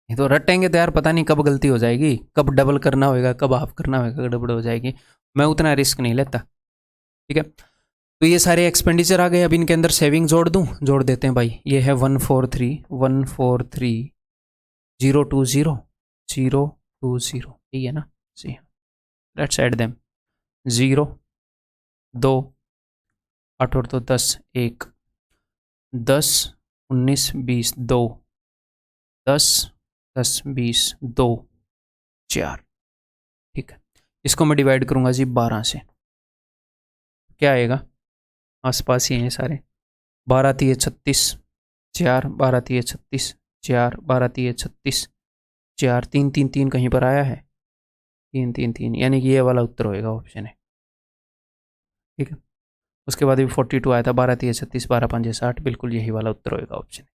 ये तो रटेंगे तो यार पता नहीं कब गलती हो जाएगी, कब डबल करना होगा, कब हाफ करना होगा, गड़बड़ हो जाएगी। मैं उतना रिस्क नहीं लेता, ठीक है। तो ये सारे एक्सपेंडिचर आ गए। अब इनके अंदर सेविंग जोड़ दूं, जोड़ देते हैं भाई। ये है 143 143 020 020, यही है ना? जी, लेट्स ऐड देम। 0 2 8 और 2 10 1 10 19 20 2 10 10 20 2 4, ठीक है। इसको मैं डिवाइड करूंगा जी 12 से, क्या आएगा? आसपास ही हैं सारे। 12 3 36 4, 12 3 36 4, 12 3 36 4, 3 3 3 कहीं पर आया है? 3 3 3, यानी कि ये वाला उत्तर होएगा, ऑप्शन है, ठीक है। उसके बाद भी 42 आया था, 12 3 36 12 5 60, बिल्कुल यही वाला उत्तर होएगा, ऑप्शन है,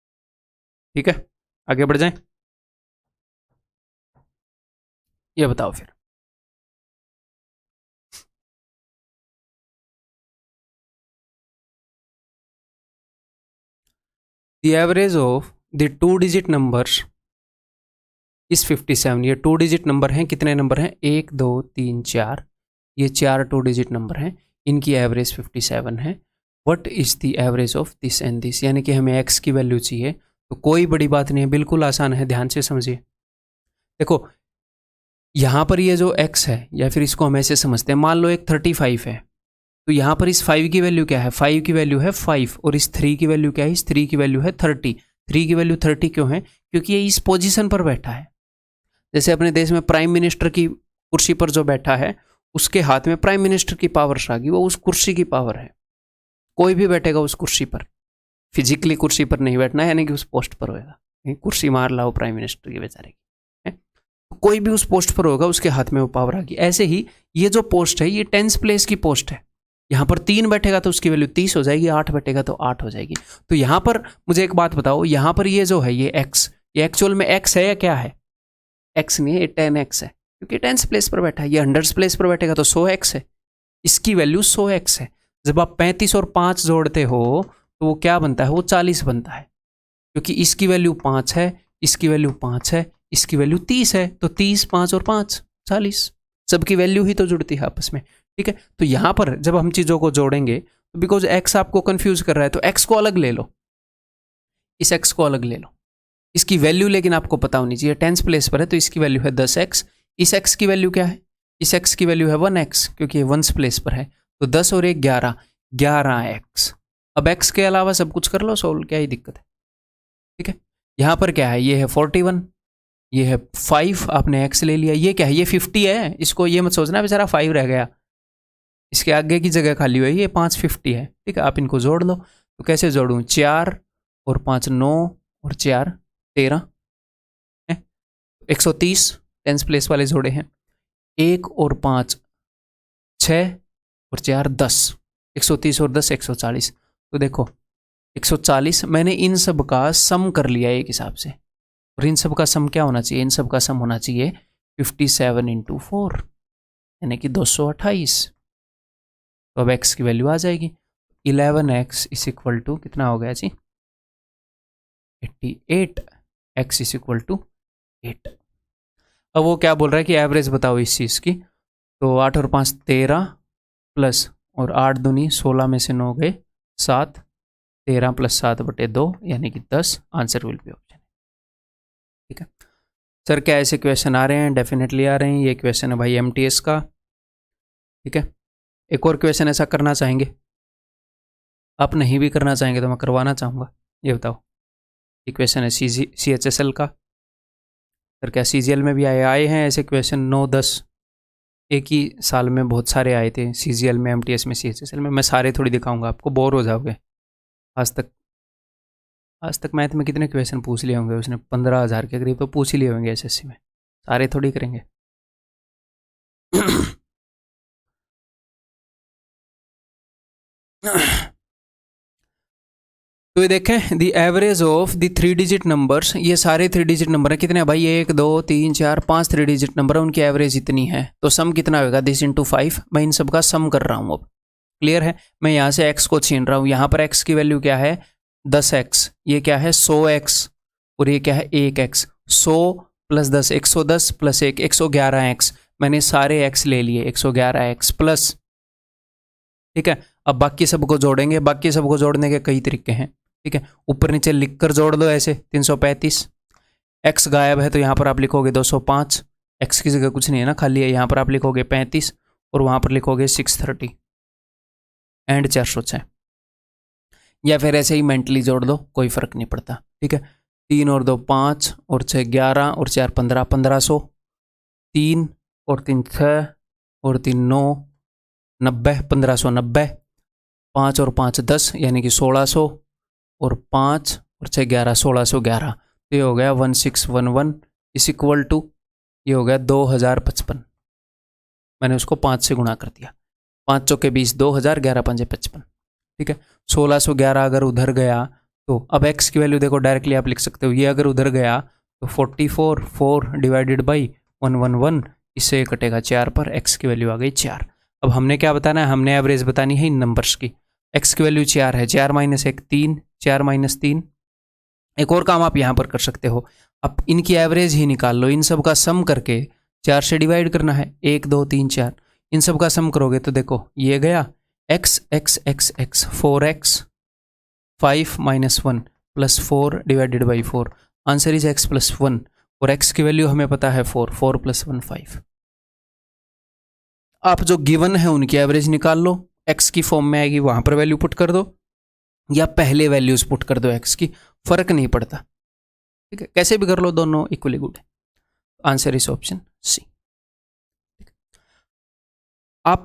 ठीक है। आगे बढ़ जाएं, ये बताओ फिर। The average of the 2-digit numbers is 57। ये 2 डिजिट नंबर हैं। कितने नंबर हैं? 1 2 3 4, ये 4 2 डिजिट नंबर हैं, इनकी एवरेज 57 है। What is the average of this and this? यानी कि हमें x की वैल्यू चाहिए, तो कोई बड़ी बात नहीं है, बिल्कुल आसान है, ध्यान से समझिए। देखो यहाँ पर ये जो x है, या फिर इसको हम ऐसे समझते हैं, मान लो एक 35 है, तो यहाँ पर इस 5 की वैल्यू क्या है? 5 की वैल्यू है 5, और इस 3 की वैल्यू क्या है? इस 3 की वैल्यू है 30। 3 की वैल्यू 30 क्यों है? क्योंकि ये इस पोजीशन पर बैठा है। जैसे अपने देश में प्राइम मिनिस्टर की कुर्सी पर जो बैठा है, उसके हाथ में प्राइम मिनिस्टर की पावर आ गई, वो उस कुर्सी की पावर है। कोई भी बैठेगा उस कुर्सी पर, फिजिकली कुर्सी पर नहीं बैठना है, यानी कि उस पोस्ट पर होएगा। कुर्सी मार लाओ प्राइम मिनिस्टर की बेचारे की, कोई भी उस पोस्ट पर होगा, उसके हाथ में वो पावर आ गई। ऐसे ही ये जो पोस्ट है, ये 10th प्लेस की पोस्ट है। यहाँ पर 3 बैठेगा तो उसकी वैल्यू 30 हो जाएगी, 8 बैठेगा तो 8 हो जाएगी। तो यहाँ पर मुझे एक बात बताओ, यहाँ पर ये जो है ये x, ये एक्चुअल में x है या क्या है? x नहीं है, ये 10x है, क्योंकि 10th प्लेस पर बैठा है। ये 100th प्लेस पर बैठेगा तो 100x है, इसकी वैल्यू 100x है। जब आप 35 और 5 जोड़ते हो तो वो क्या बनता है? वो 40 बनता है, क्योंकि इसकी वैल्यू 5 है, इसकी वैल्यू 5 है, इसकी वैल्यू 30 है, तो 30 5 और 5 40, सबकी वैल्यू ही तो जुड़ती है आपस में, ठीक है। तो यहाँ पर जब हम चीज़ों को जोड़ेंगे, तो बिकॉज x आपको कंफ्यूज कर रहा है, तो x को अलग ले लो। इस x को अलग ले लो, इसकी वैल्यू लेकिन आपको पता होनी चाहिए, टेंस प्लेस पर है तो इसकी वैल्यू है 10x, इस x की वैल्यू क्या है, इस x की वैल्यू है 1x क्योंकि ये वंस प्लेस पर है, तो 10 और 1 11, 11x। अब x के अलावा सब कुछ कर लो सोल्व, क्या ही दिक्कत है, ठीक है। यहाँ पर क्या है, ये है 41, ये है 5, आपने x ले लिया, ये क्या है, ये 50 है, इसको ये मत सोचना बेचारा 5 रह गया, इसके आगे की जगह खाली हुई है, ये 550 है, ठीक है। आप इनको जोड़ लो, तो कैसे जोड़ूं, 4 और 5 9 और 4 13, 130 टेंस प्लेस वाले जोड़े हैं, 1 और 5 6 और 4 10, 130 और 10 140, तो देखो 140 मैंने इन सब का सम कर लिया एक हिसाब से, और इन सब का सम क्या होना चाहिए, इन सब का सम होना चाहिए 57 × 4 यानी कि 228, तो अब x की वैल्यू आ जाएगी 11x इज इक्वल टू कितना हो गया जी 88, x इज इक्वल टू 8। अब वो क्या बोल रहा है कि एवरेज बताओ इस चीज़ की, तो 8 और 5 13 प्लस और 8 दूनी 16 में से 9 गए 7, 13 + 7/2 यानी कि 10, आंसर विल बी ऑप्शन, ठीक है। सर क्या ऐसे क्वेश्चन आ रहे हैं, डेफिनेटली आ रहे हैं, ये क्वेश्चन है भाई MTS का, ठीक है। एक और क्वेश्चन ऐसा करना चाहेंगे, आप नहीं भी करना चाहेंगे तो मैं करवाना चाहूँगा, ये बताओ। ये क्वेश्चन है CHSL का, सर क्या CGL में भी आए हैं ऐसे क्वेश्चन 9-10 एक ही साल में, बहुत सारे आए थे CGL में, MTS में, CHSL में, मैं सारे थोड़ी दिखाऊंगा आपको, बोर हो जाओगे। आज तक मैथ में कितने क्वेश्चन पूछ लिए होंगे उसने, 15,000 के करीब तो पूछ ही लिए होंगे SSC में, सारे थोड़ी करेंगे। तो ये देखें the average of the 3 digit numbers, ये सारे 3 डिजिट नंबर है, कितने भाई 1 2 3 4 5 3 डिजिट नंबर है, उनकी एवरेज इतनी है, तो सम कितना होगा, दिस × 5, मैं इन सब का सम कर रहा हूँ। अब क्लियर है, मैं यहाँ से x को छीन रहा हूँ, यहाँ पर x की वैल्यू क्या है 10x, ये क्या है 100x, और ये क्या है 1x, 100 + 10 110 + 1 111x, मैंने सारे x ले लिए 111x प्लस, ठीक है। अब बाकी सबको जोड़ेंगे, बाकी सबको जोड़ने के कई तरीके हैं, ठीक है, ऊपर नीचे लिखकर जोड़ दो ऐसे 335, x गायब है तो यहाँ पर आप लिखोगे 205, x की जगह कुछ नहीं है ना, खाली है, यहाँ पर आप लिखोगे 35 और वहाँ पर लिखोगे 630 एंड 406, या फिर ऐसे ही मेंटली जोड़ दो, कोई फर्क नहीं पड़ता, ठीक है। 3 और 2 5 और 6 11 और 4 15, 1500, 3 और 3 6 और 3 9 90, 1590, 5 और 5 10 यानी कि 1600, और 5 और 6 11 1611, तो ये हो गया 1611 इज इक्वल टू, ये हो गया 2055, मैंने उसको 5 से गुणा कर दिया, 5 चौके 20, 2000, 11 पंजे 55, ठीक है। 1611 अगर उधर गया तो अब x की वैल्यू देखो डायरेक्टली आप लिख सकते हो, ये अगर उधर गया तो 44 4 डिवाइडेड बाई 111, इससे कटेगा 4 पर, x की वैल्यू आ गई 4। अब हमने क्या बताना है, हमने एवरेज बतानी है इन नंबर्स की, x की वैल्यू 4 है, 4 - 1 3, 4 - 3, एक और काम आप यहाँ पर कर सकते हो, आप इनकी एवरेज ही निकाल लो, इन सब का सम करके 4 से डिवाइड करना है, 1 2 3 4, इन सब का सम करोगे तो देखो ये गया x x x x 4x 5 - 1 + 4 divided by 4, answer is x + 1, और x की वैल्यू हमें पता है 4, 4 + 1 5। आप जो गिवन है उनकी एवरेज निकाल लो, x की फॉर्म में आएगी, वहां पर वैल्यू पुट कर दो, या पहले वैल्यूज पुट कर दो x की, फर्क नहीं पड़ता, ठीक है, कैसे भी कर लो, दोनों इक्वली गुड है। Answer is option C. आप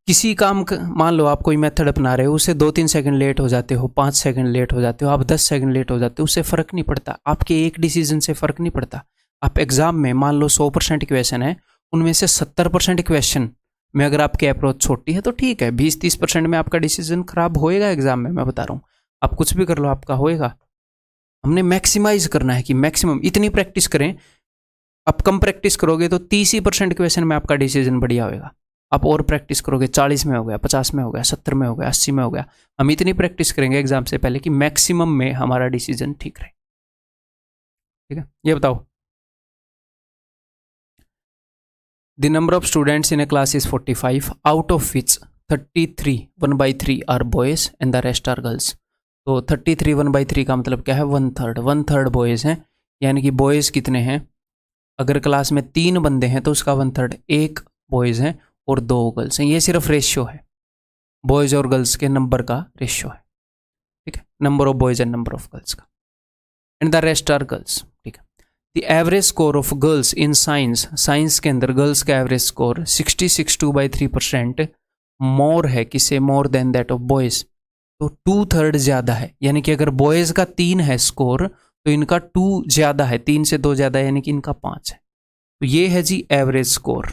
किसी काम मान लो आप कोई मेथड अपना रहे हो, उससे 2-3 सेकंड लेट हो जाते हो, 5 सेकंड लेट हो जाते हो, आप 10 सेकंड लेट हो जाते हो, उससे फ़र्क नहीं पड़ता, आपके एक डिसीजन से फ़र्क नहीं पड़ता। आप एग्जाम में मान लो 100% क्वेश्चन है, उनमें से 70% क्वेश्चन में अगर आपकी अप्रोच छोटी है तो ठीक है, 20-30% में आपका डिसीजन खराब होएगा एग्जाम में, मैं बता रहा हूँ, आप कुछ भी कर लो आपका होएगा। हमने मैक्सिमाइज करना है कि मैक्सिमम इतनी प्रैक्टिस करें, आप कम प्रैक्टिस करोगे तो 30% क्वेश्चन में आपका डिसीजन बढ़िया होएगा, आप और प्रैक्टिस करोगे 40 में हो गया, 50 में हो गया, 70 में हो गया, 80 में हो गया। हम इतनी प्रैक्टिस करेंगे एग्जाम से पहले कि मैक्सिमम में हमारा डिसीजन ठीक रहे, ठीक है। ये बताओ, the number of students in a class is 45, out of which 33 1/3 are boys and the rest are girls. तो 33 1/3 का मतलब क्या है, 1/3। 1/3 बॉयज़ हैं, यानी कि बॉयज़ कितने हैं, अगर क्लास में 3 बंदे हैं तो उसका 1/3 1 बॉयज़ हैं और 2 गर्ल्स हैं। ये सिर्फ रेशियो है, बॉयज़ और गर्ल्स के नंबर का रेशियो है, ठीक है, number of boys and number of girls का। And the rest are girls, ठीक है। The average score of girls in science, science के अंदर गर्ल्स का एवरेज स्कोर 66.2% मोर है, किसे, more than that of boys, तो 2/3 ज़्यादा है। यानी कि अगर बॉयज़ का 3 है स्कोर तो इनका 2 ज़्यादा है, 3 से 2 ज़्यादा है, यानी कि इनका 5 है। तो ये है जी एवरेज स्कोर,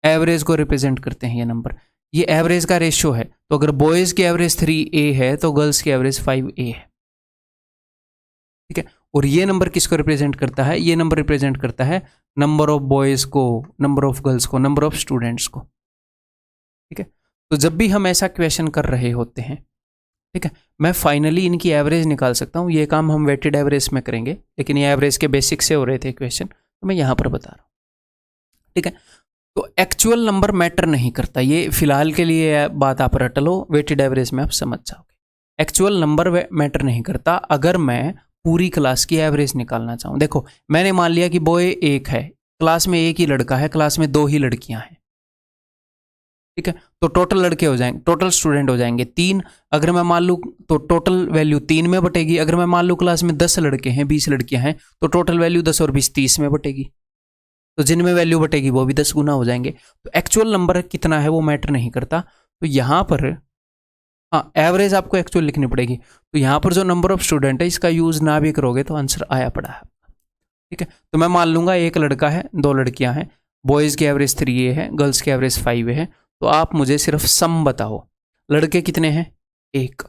एवरेज को रिप्रेजेंट करते हैं ये नंबर। ये एवरेज का रेशियो है, तो अगर बॉयज़ की एवरेज 3A है तो गर्ल्स की एवरेज 5A है, ठीक है। और ये नंबर किसको रिप्रेजेंट करता है, ये नंबर रिप्रेजेंट करता है नंबर ऑफ बॉयज़ को, नंबर ऑफ गर्ल्स को, नंबर ऑफ स्टूडेंट्स को, ठीक है। तो जब भी हम ऐसा क्वेश्चन कर रहे होते हैं, ठीक है, मैं फाइनली इनकी एवरेज निकाल सकता हूँ। ये काम हम वेटेड एवरेज में करेंगे, लेकिन ये एवरेज के बेसिक से हो रहे थे क्वेश्चन, तो मैं यहाँ पर बता रहा हूँ, ठीक है। तो एक्चुअल नंबर मैटर नहीं करता, ये फिलहाल के लिए बात आप रट लो, वेटेड एवरेज में आप समझ जाओगे। एक्चुअल नंबर मैटर नहीं करता अगर मैं पूरी क्लास की एवरेज निकालना चाहूँ। देखो मैंने मान लिया कि बॉय 1 है, क्लास में 1 ही लड़का है, क्लास में 2 ही लड़कियाँ हैं, ठीक है। तो टोटल लड़के हो जाएंगे, टोटल स्टूडेंट हो जाएंगे 3। अगर मैं मान लूँ तो टोटल वैल्यू 3 में बटेगी। अगर मैं मान लूँ क्लास में 10 लड़के हैं, 20 लड़कियां हैं, तो टोटल वैल्यू 10 और 20 30 में बटेगी। तो जिनमें वैल्यू बटेगी वो भी 10 गुना हो जाएंगे। तो एक्चुअल नंबर कितना है वो मैटर नहीं करता। तो यहाँ पर हाँ एवरेज आपको एक्चुअल लिखनी पड़ेगी। तो यहाँ पर जो नंबर ऑफ स्टूडेंट है इसका यूज ना भी करोगे तो आंसर आया पड़ा है, ठीक है। तो मैं मान लूँगा 1 लड़का है, 2 लड़कियाँ हैं, बॉयज़ की एवरेज 3A है, गर्ल्स की एवरेज 5A है। तो आप मुझे सिर्फ सम बताओ, लड़के कितने हैं 1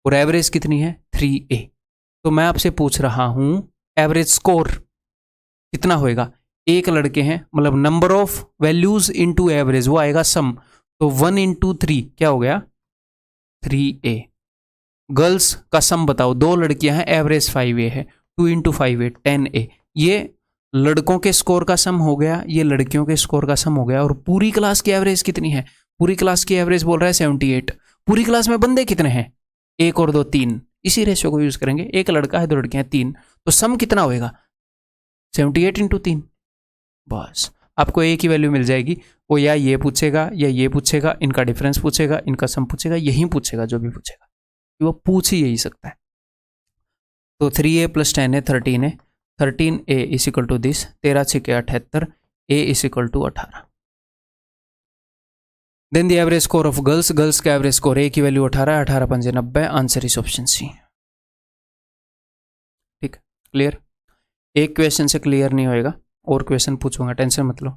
और एवरेज कितनी है 3A। तो मैं आपसे पूछ रहा हूँ एवरेज स्कोर कितना होएगा, 1 लड़के हैं मतलब number of values into average, वो आएगा सम। तो 1 × 3 क्या हो गया 3A। गर्ल्स का सम बताओ, 2 लड़कियां हैं, एवरेज 5A है, 2 × 5A 10A। ये लड़कों के स्कोर का सम हो गया, ये लड़कियों के स्कोर का सम हो गया। और पूरी क्लास की एवरेज कितनी है, पूरी क्लास की एवरेज बोल रहा है 78। पूरी क्लास में बंदे कितने हैं 1 और 2 3, इसी रेशियो को यूज करेंगे। 1 लड़का है, 2 लड़कियां हैं, 3, तो सम कितना होएगा 78 × 3। बस आपको एक ही वैल्यू मिल जाएगी। वो या ये पूछेगा या ये पूछेगा, इनका डिफरेंस पूछेगा, इनका सम पूछेगा, यही पूछेगा, जो भी पूछेगा वो पूछ ही यही सकता है। तो 3A + 10A 13A, 13A = this, 13 × 6 = 78, A = 18। Then the average score of girls, girls का एवरेज स्कोर A की वैल्यू 18, 18 × 5 = 90, आंसर इज ऑप्शन सी, ठीक, क्लियर। एक क्वेश्चन से क्लियर नहीं होएगा, और क्वेश्चन पूछूंगा, टेंशन मत लो।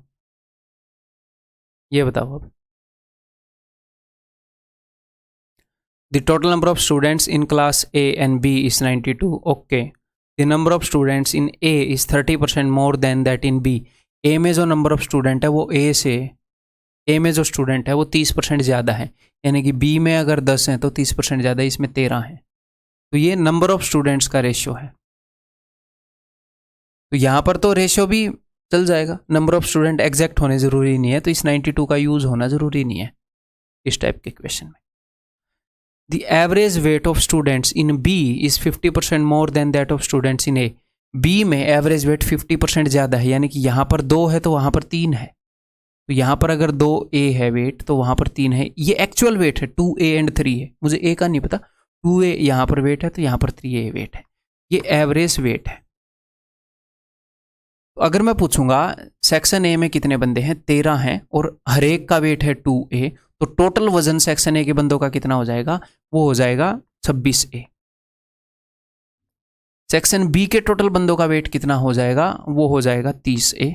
ये बताओ अब, the total number of students in class A and B is 92, okay. The number of students in A is 30% more than that in B। A में जो नंबर ऑफ स्टूडेंट है वो A में जो स्टूडेंट है वो 30% ज़्यादा है, यानी कि B में अगर 10 हैं तो 30% ज़्यादा, इसमें 13 है। तो ये नंबर ऑफ स्टूडेंट्स का रेशियो है। तो यहाँ पर तो रेशियो भी चल जाएगा, नंबर ऑफ स्टूडेंट एग्जैक्ट होने ज़रूरी नहीं है, तो इस 92 का यूज़ होना ज़रूरी नहीं है इस टाइप के क्वेश्चन में। The average weight of students in B is 50% more than that of students in A। B में एवरेज वेट 50% ज़्यादा है, यानी कि यहाँ पर 2 है तो वहाँ पर 3 है। तो यहाँ पर अगर 2A है वेट तो वहाँ पर 3 है। ये एक्चुअल वेट है, 2A and 3 है, मुझे A का नहीं पता। 2A यहाँ पर वेट है तो यहाँ पर 3A वेट है, ये एवरेज वेट है। तो अगर मैं पूछूंगा सेक्शन A में कितने बंदे हैं, 13 हैं, और हर एक का वेट है 2A, तो टोटल वजन सेक्शन A के बंदों का कितना हो जाएगा, वो हो जाएगा 26A। सेक्शन B के टोटल बंदों का वेट कितना हो जाएगा, वो हो जाएगा 30A।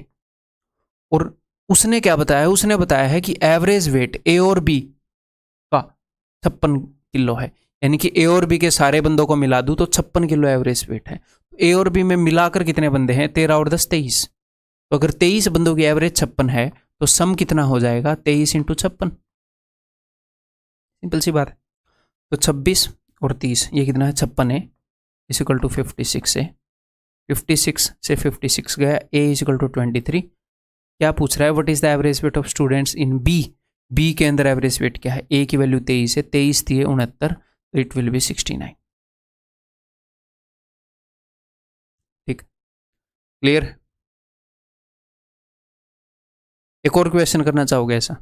और उसने क्या बताया, उसने बताया है कि एवरेज वेट A और B का 56 किलो है, यानी कि A और B के सारे बंदों को मिला दूं तो 56 किलो एवरेज वेट है। A और B में मिलाकर कितने बंदे हैं, 13 और 10 23। तो अगर 23 बंदों की एवरेज 56 है तो सम कितना हो जाएगा 23 × 56, सिंपल सी बात है। तो 26 और 30 ये कितना है 56A = 56A, 56 से 56 गया, A = 23। क्या पूछ रहा है, what is the average weight of students in B के अंदर एवरेज वेट क्या है, A की वैल्यू 23 है, 23 थी 69, तो इट विल बी 69। क्लियर? एक और क्वेश्चन करना चाहोगे ऐसा?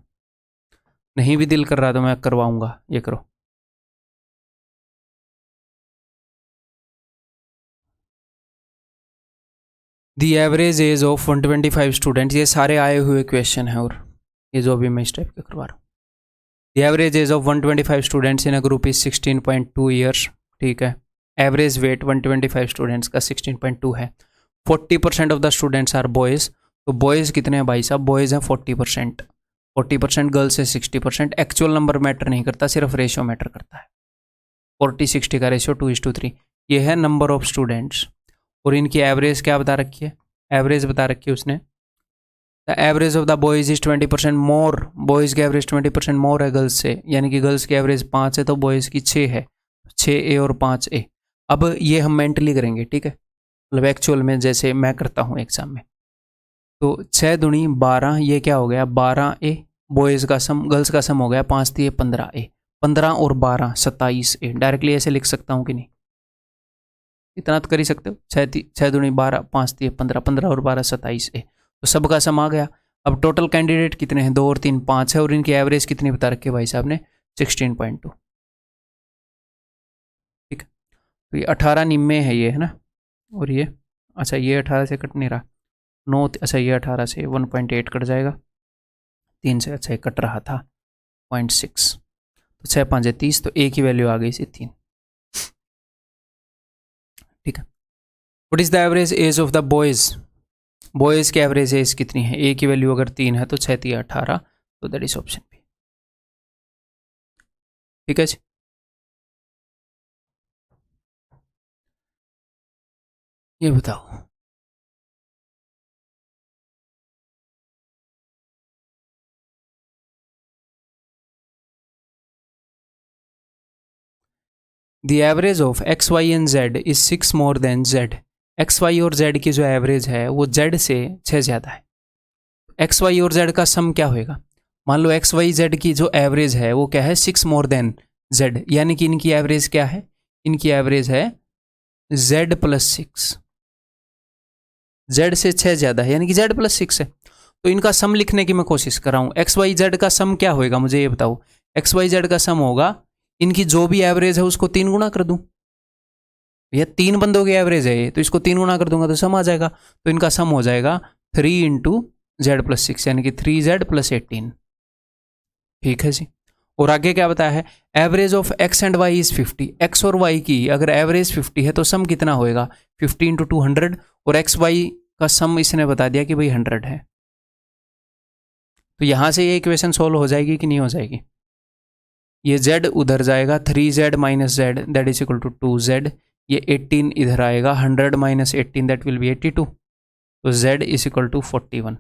नहीं भी दिल कर रहा तो मैं करवाऊंगा, ये करो। The average age of 125 students, ये सारे आए हुए क्वेश्चन हैं और ये जो अभी मैं इस टाइप के करवा रहा हूँ। The average age of 125 students in a group is 16.2 years, ठीक है। एवरेज वेट 125 स्टूडेंट्स का 16.2 है। 40% of the students are boys, तो बॉयज़ कितने हैं भाई साहब? बॉयज़ हैं 40%, 40% गर्ल्स है 60%। एक्चुअल नंबर मैटर नहीं करता, सिर्फ रेशियो मैटर करता है। 40-60 का रेशियो 2:3। ये है नंबर ऑफ स्टूडेंट्स और इनकी एवरेज क्या बता रखी है? एवरेज बता रखी है उसने, the average of the boys is 20% more, boys की एवरेज 20% मोर है गर्ल्स से, यानी कि गर्ल्स की एवरेज 5 है तो बॉयज़ की 6 है, 6A और 5A। अब ये हम मेंटली करेंगे, ठीक है, मतलब एक्चुअल में जैसे मैं करता हूँ एग्जाम में। तो 6 दूनी 12, ये क्या हो गया? 12A, बॉयज़ का सम, गर्ल्स का सम हो गया 5 15A, 15 और 12 27A। डायरेक्टली ऐसे लिख सकता हूँ कि नहीं? इतना तो कर ही सकते हो। 6 दूनी 12, 5 15, 15 और 12 27A, तो सबका सम आ गया। अब टोटल कैंडिडेट कितने हैं? 2 और 3 5 है और इनकी एवरेज कितनी बता रखी है भाई साहब ने? 16.2, ठीक है। तो ये 18 निम्मे है ये, है ना, और ये अच्छा ये 18 से कट नहीं रहा, 9, अच्छा ये 18 से 1.8 कट जाएगा, 3 से, अच्छा ये कट रहा था 0.6, तो 6 5 30, तो A की वैल्यू आ गई 3, ठीक है। What is the average age of the boys? Boys की एवरेज एज कितनी है? A की वैल्यू अगर 3 है तो 6 3 18, तो दैट इज ऑप्शन बी, ठीक है जी। ये बताओ, the average of X Y and Z is 6 more than Z. X Y और जेड की जो एवरेज है वो जेड से 6 ज़्यादा है। एक्स वाई और जेड का सम क्या होएगा? मान लो एक्स वाई जेड की जो एवरेज है वो क्या है? 6 मोर देन जेड, यानी कि इनकी एवरेज क्या है? इनकी एवरेज है जेड प्लस 6, जेड से 6 ज़्यादा है, यानी कि जेड प्लस 6 है। तो इनका सम लिखने की मैं कोशिश कर रहा हूँ। एक्स वाई जेड का सम क्या होएगा मुझे ये बताओ? एक्स वाई जेड का सम होगा, इनकी जो भी एवरेज है उसको 3 गुना कर दूं, ये 3 बंदों की एवरेज है ये, तो इसको 3 गुना कर दूंगा तो सम आ जाएगा। तो इनका सम हो जाएगा 3 इंटू जेड प्लस 6, यानी कि 3Z प्लस 18, ठीक है जी। और आगे क्या बताया है? Average of X and Y is 50। X और वाई की अगर एवरेज 50 है तो सम कितना होएगा? 50 इंटू 2 100, और एक्स वाई का सम इसने बता दिया कि भाई 100 है। तो यहां से ये इक्वेशन सोल्व हो जाएगी कि नहीं हो जाएगी? ये z उधर जाएगा, 3Z minus Z that is equal to 2Z। ये 18 इधर आएगा, 100 माइनस 18 दैट विल बी 82, तो z is equal to 41।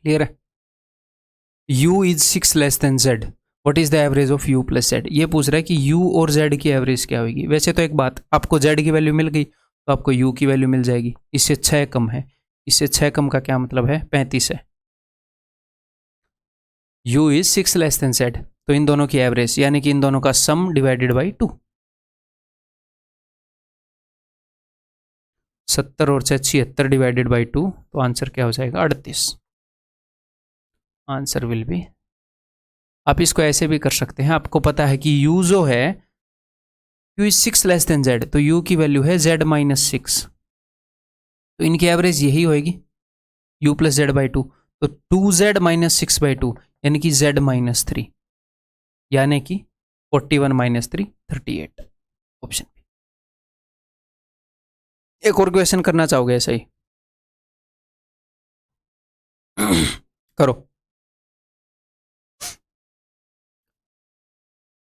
Clear है? u is 6 less than z, what is the average of u plus z? ये पूछ रहा है कि u और z की एवरेज क्या होगी। वैसे तो एक बात, आपको z की वैल्यू मिल गई तो आपको u की वैल्यू मिल जाएगी। इससे 6 कम है, इससे 6 कम का क्या मतलब है? 35 है। u is 6 less than z, तो इन दोनों की एवरेज यानी कि इन दोनों का सम डिवाइडेड बाई 2। 70 और 76 डिवाइडेड बाई 2, तो आंसर क्या हो जाएगा? 38। आंसर विल बी, आप इसको ऐसे भी कर सकते हैं, आपको पता है कि u जो है u is 6 less than z, तो u की वैल्यू है z माइनस 6, तो इनकी एवरेज यही होएगी u प्लस जेड बाई 2, तो 2Z माइनस 6 बाई 2 यानी कि z माइनस 3, यानी कि 41 माइनस 3 38, ऑप्शन बी। एक और क्वेश्चन करना चाहोगे ऐसा ही? करो।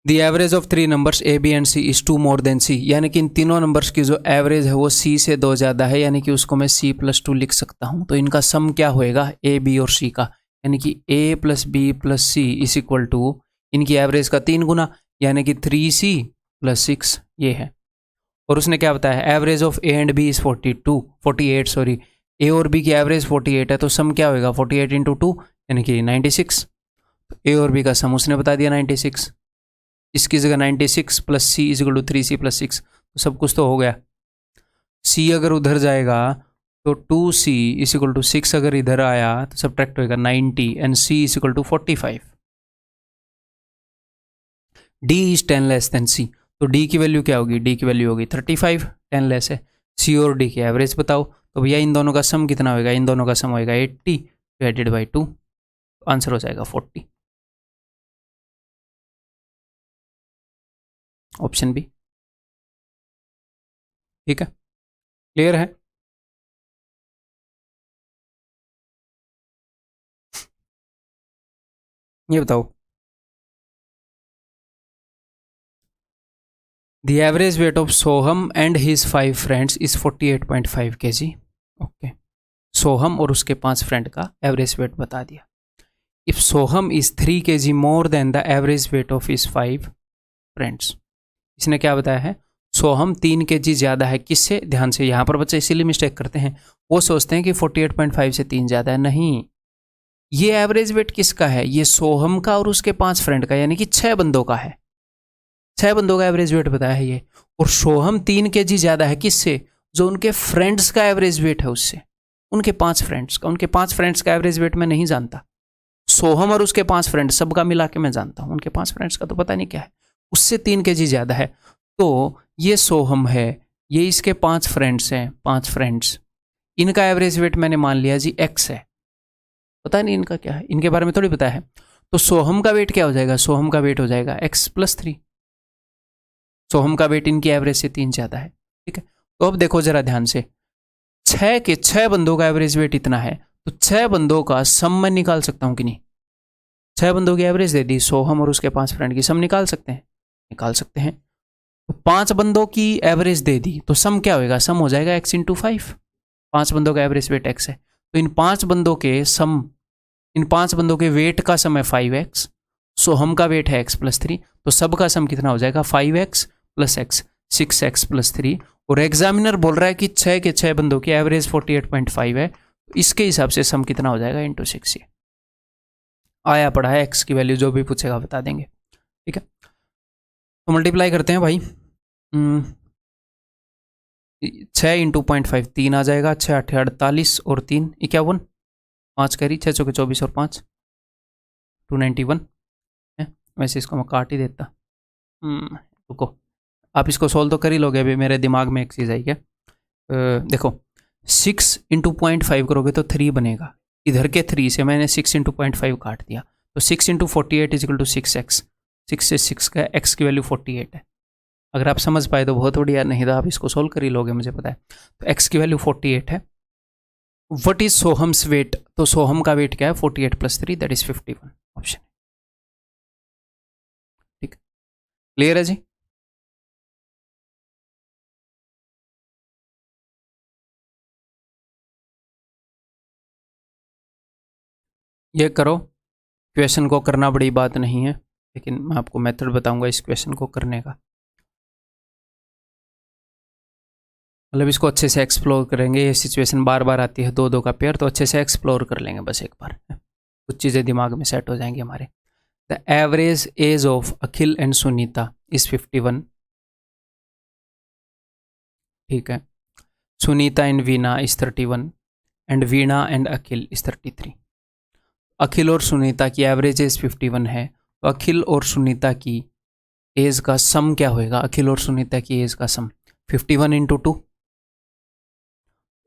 The average of 3 numbers A B and C is 2 more than C, यानी कि इन तीनों नंबर्स की जो एवरेज है वो सी से 2 ज़्यादा है, यानी कि उसको मैं सी प्लस 2 लिख सकता हूँ। तो इनका सम क्या होएगा? ए बी और सी का, यानी कि A plus B plus C is equal to इनकी एवरेज का 3 गुना, यानी कि 3C प्लस 6 ये है। और उसने क्या बताया? Average of A and B is 48 sorry, A और बी की एवरेज 48 है, तो सम क्या होएगा? 48 इंटू 2 यानी कि 96। तो ए और बी का सम उसने बता दिया 96, इसकी जगह 96 plus C is equal to 3C plus 6, तो सब कुछ तो हो गया। सी अगर उधर जाएगा तो 2C इज इक्वल टू 6, अगर इधर आया तो सब्ट्रैक्ट होएगा 90 and C is equal to 45। D is 10 less than C, तो D की वैल्यू क्या होगी? D की वैल्यू होगी 35, 10 लेस है। C और D की एवरेज बताओ, तो भैया इन दोनों का सम कितना होएगा? इन दोनों का सम होएगा 80 डिवाइडेड बाई 2, आंसर हो जाएगा 40, ऑप्शन बी। ठीक है, क्लियर है? ये बताओ, the average weight of Soham and his 5 friends is 48.5 kg। Okay, Soham और उसके 5 फ्रेंड का एवरेज वेट बता दिया। If Soham is 3 kg more than the average weight of his 5 friends, इसने क्या बताया है? सोहम 3 kg ज़्यादा है किससे? ध्यान से, यहाँ पर बच्चे इसीलिए मिस्टेक करते हैं, वो सोचते हैं कि 48.5 से 3 ज़्यादा है। नहीं, ये एवरेज वेट किसका है? ये सोहम का और उसके 5 फ्रेंड का, यानी कि 6 बंदों का है। 6 बंदों का एवरेज वेट बताया है ये। और सोहम 3 kg ज़्यादा है किससे? जो उनके फ्रेंड्स का एवरेज वेट है उससे, उनके 5 फ्रेंड्स का। उनके 5 फ्रेंड्स का एवरेज वेट मैं नहीं जानता, सोहम और उसके 5 फ्रेंड्स सबका मिला के मैं जानता हूँ, उनके 5 फ्रेंड्स का तो पता नहीं क्या है, उससे 3 kg ज़्यादा है। तो ये सोहम है, ये इसके 5 फ्रेंड्स हैं, 5 फ्रेंड्स, इनका एवरेज वेट मैंने मान लिया जी x है, पता नहीं इनका क्या है, इनके बारे में थोड़ी पता है। तो सोहम का वेट क्या हो जाएगा? सोहम का वेट हो जाएगा x + 3। सोहम का वेट इनकी एवरेज से 3 ज़्यादा है। ठीक है, तो अब देखो जरा ध्यान से, 6 के 6 बंदों का एवरेज वेट इतना है, तो 6 बंदों का सम मैं निकाल सकता हूँ कि नहीं? 6 बंदों की एवरेज दे दी, सोहम और उसके 5 फ्रेंड की, सम निकाल सकते हैं? निकाल सकते हैं। तो 5 बंदों की एवरेज दे दी, तो सम क्या होएगा? सम हो जाएगा x × 5। 5 बंदों का एवरेज वेट x है, तो इन 5 बंदों के सम, इन 5 बंदों के वेट का सम है 5x, सोहम का वेट है x + 3, तो सब का सम कितना हो जाएगा? 5x + x, 6x + 3। और एग्जामिनर बोल रहा है कि 6 के 6 बंदों की एवरेज 48.5 है, तो इसके हिसाब से सम कितना हो जाएगा? × 6। ये आया पड़ा है, x की वैल्यू जो भी पूछेगा बता देंगे। ठीक है, तो मल्टीप्लाई करते हैं भाई। 6 × 0.5 3 आ जाएगा, 6 8 48 और 3 51, 5 कैरी, 6 चौके 24 और 5 291 है। वैसे इसको मैं काट ही देता। रुको, आप इसको सोल्व तो कर ही लोगे, अभी मेरे दिमाग में एक चीज़ आई है। देखो 6 × 0.5 करोगे तो 3 बनेगा, इधर के 3 से मैंने 6 × 0.5 काट दिया, तो 6 × 48 = 6x। 6 से 6 का x की वैल्यू 48 है। अगर आप समझ पाए तो बहुत बढ़िया, नहीं तो आप इसको सोल्व कर ही लोगे, मुझे पता है। तो x की वैल्यू 48 है। What is Soham's weight? तो सोहम का वेट क्या है? 48 + 3 दैट इज 51, ऑप्शन। ठीक, क्लियर है जी? ये करो, क्वेश्चन को करना बड़ी बात नहीं है, लेकिन मैं आपको मेथड बताऊंगा इस क्वेश्चन को करने का। मतलब इसको अच्छे से एक्सप्लोर करेंगे, ये सिचुएशन बार बार आती है, 2-2 का पेयर, तो अच्छे से एक्सप्लोर कर लेंगे बस एक बार, कुछ चीज़ें दिमाग में सेट हो जाएंगी हमारे। The average age of Akhil and Sunita is 51। ठीक है, Sunita and Veena is 31 and Veena and Akhil is 33। अखिल और सुनीता की एवरेज एज 51 है, तो अखिल और सुनीता की एज का सम क्या होएगा? अखिल और सुनीता की एज का सम 51 × 2।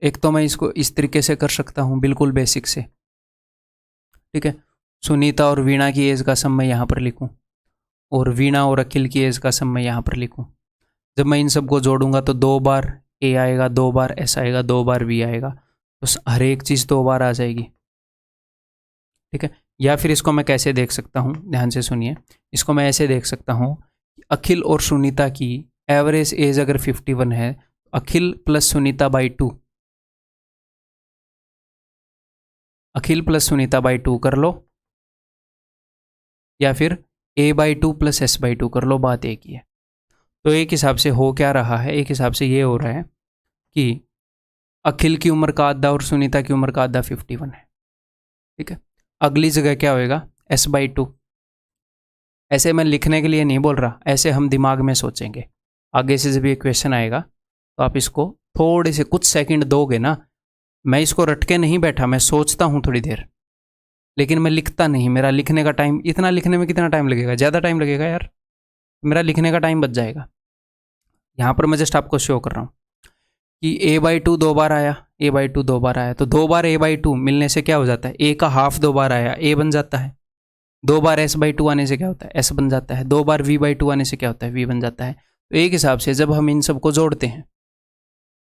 एक तो मैं इसको इस तरीके से कर सकता हूँ, बिल्कुल बेसिक से। ठीक है, सुनीता और वीणा की एज का सम मैं यहाँ पर लिखूँ, और वीणा और अखिल की एज का सम मैं यहाँ पर लिखूँ। जब मैं इन सबको जोड़ूंगा तो 2 बार ए आएगा, 2 बार एस आएगा, 2 बार वी आएगा, तो हर एक चीज़ 2 बार आ जाएगी। ठीक है, या फिर इसको मैं कैसे देख सकता हूँ, ध्यान से सुनिए, इसको मैं ऐसे देख सकता हूँ, अखिल और सुनीता की एवरेज एज अगर 51 है, अखिल + सुनीता / 2, अखिल + सुनीता / 2 कर लो, या फिर a/2 + s/2 कर लो, बात एक ही है। तो एक हिसाब से हो क्या रहा है? एक हिसाब से ये हो रहा है कि अखिल की उम्र का आधा और सुनीता की उम्र का आधा 51 है। ठीक है, अगली जगह क्या होएगा? s/2। ऐसे मैं लिखने के लिए नहीं बोल रहा, ऐसे हम दिमाग में सोचेंगे। आगे से जब ये क्वेश्चन आएगा तो आप इसको थोड़े से कुछ सेकंड दोगे ना, मैं इसको रट के नहीं बैठा, मैं सोचता हूँ थोड़ी देर, लेकिन मैं लिखता नहीं। मेरा लिखने का टाइम, इतना लिखने में कितना टाइम लगेगा, ज़्यादा टाइम लगेगा यार, मेरा लिखने का टाइम बच जाएगा। यहाँ पर मैं जस्ट आपको शो कर रहा हूँ कि a/2 2 बार आया, a/2 2 बार आया, तो 2 बार a/2 मिलने से क्या हो जाता है, a का हाफ 2 बार आया, a बन जाता है। 2 बार s/2 आने से क्या होता है, s बन जाता है। 2 बार v/2 आने से क्या होता है, v बन जाता है। तो एक हिसाब से जब हम इन सबको जोड़ते हैं,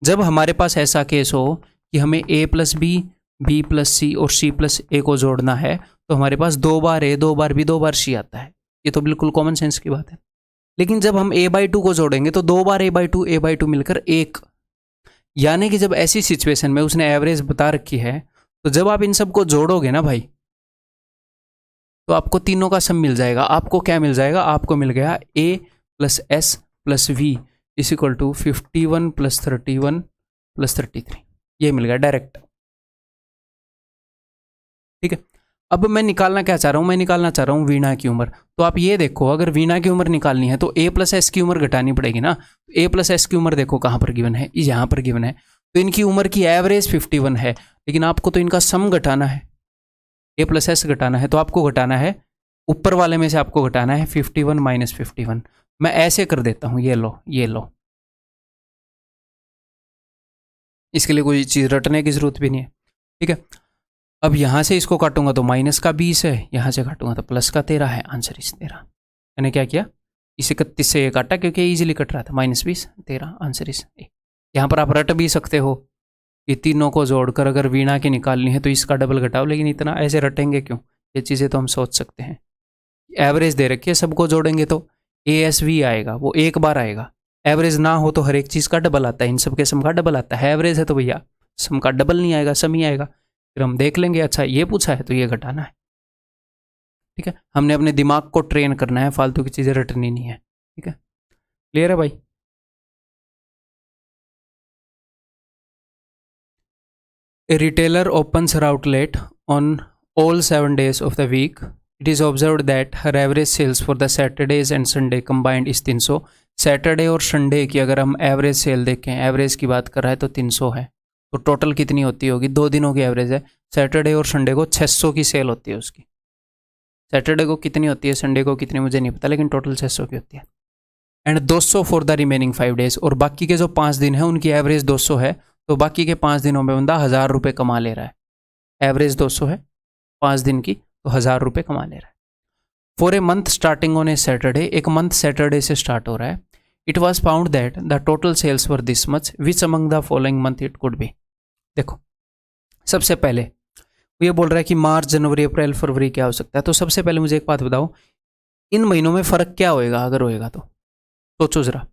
जब हमारे पास ऐसा केस हो कि हमें a + b, b + c और c + a को जोड़ना है, तो हमारे पास 2 बार a, 2 bar b, 2 bar c आता है। ये तो बिल्कुल कॉमन सेंस की बात है। लेकिन जब हम a/2 को जोड़ेंगे तो 2 बार a/2 मिलकर 1, यानी कि जब ऐसी सिचुएशन में उसने एवरेज बता रखी है, तो जब आप इन सबको जोड़ोगे ना भाई, तो आपको तीनों का सम मिल जाएगा। आपको क्या मिल जाएगा, आपको मिल गया a + s + v = 51 + 31 + 33, ये मिल गया डायरेक्ट। ठीक है, अब मैं निकालना क्या चाह रहा हूँ, मैं निकालना चाह रहा हूँ वीणा की उम्र। तो आप ये देखो, अगर वीणा की उम्र निकालनी है तो a + s की उम्र घटानी पड़ेगी ना। a + s की उम्र देखो कहाँ पर गिवन है, यहाँ पर गिवन है। तो इनकी उम्र की एवरेज 51 है, लेकिन आपको तो इनका सम घटाना है, a + s घटाना है। तो आपको घटाना है, ऊपर वाले में से आपको घटाना है 51 - 51। मैं ऐसे कर देता हूँ, ये लो, ये लो। इसके लिए कोई चीज़ रटने की जरूरत भी नहीं है। ठीक है, अब यहाँ से इसको काटूंगा तो -20 है, यहाँ से काटूंगा तो +13 है। आंसर इस 13। मैंने क्या किया, इस 31 से ये काटा क्योंकि इजीली कट रहा था। -20 13, आंसर इस। यहाँ पर आप रट भी सकते हो कि तीनों को जोड़कर अगर वीणा की निकालनी है तो इसका डबल घटाओ, लेकिन इतना ऐसे रटेंगे क्यों, ये चीज़ें तो हम सोच सकते हैं। एवरेज दे रखी है, सबको जोड़ेंगे तो ASV आएगा, वो एक बार आएगा। एवरेज ना हो तो हर एक चीज़ का डबल आता है, इन सब के सम का डबल आता है। एवरेज है तो भैया सम का डबल नहीं आएगा, सम ही आएगा। फिर हम देख लेंगे, अच्छा ये पूछा है तो ये घटाना है। ठीक है, हमने अपने दिमाग को ट्रेन करना है, फालतू की चीज़ें रटनी नहीं है। ठीक है, क्लियर है भाई। A retailer opens her outlet on all 7 days of the week. It is observed that her average sales for the Saturdays and Sunday combined is 300. Saturday और संडे की अगर हम एवरेज सेल देखें, एवरेज की बात कर रहा है तो 300 है, तो टोटल कितनी होती होगी, 2 दिनों की एवरेज है। सैटरडे और संडे को 600 की सेल होती है उसकी। सैटरडे को कितनी होती है, संडे को कितनी मुझे नहीं पता, लेकिन टोटल 600 की होती है। And 200 for the remaining 5 days, और बाकी के जो 5 दिन है उनकी एवरेज 200 है, तो बाकी के 5 दिनों में बंदा 1000 रुपये कमा ले रहा है। एवरेज 200 है 5 दिन की, तो 1000 रुपये कमा ले रहा है। For a month starting on a Saturday, एक मंथ सैटरडे से स्टार्ट हो रहा है। It was found that the total sales were this much, which among the following month it could be. देखो, सबसे पहले ये बोल रहा है कि मार्च, जनवरी, अप्रैल, फरवरी क्या हो सकता है। तो सबसे पहले मुझे एक बात बताओ, इन महीनों में फ़र्क क्या होएगा अगर होएगा तो सोचो ज़रा।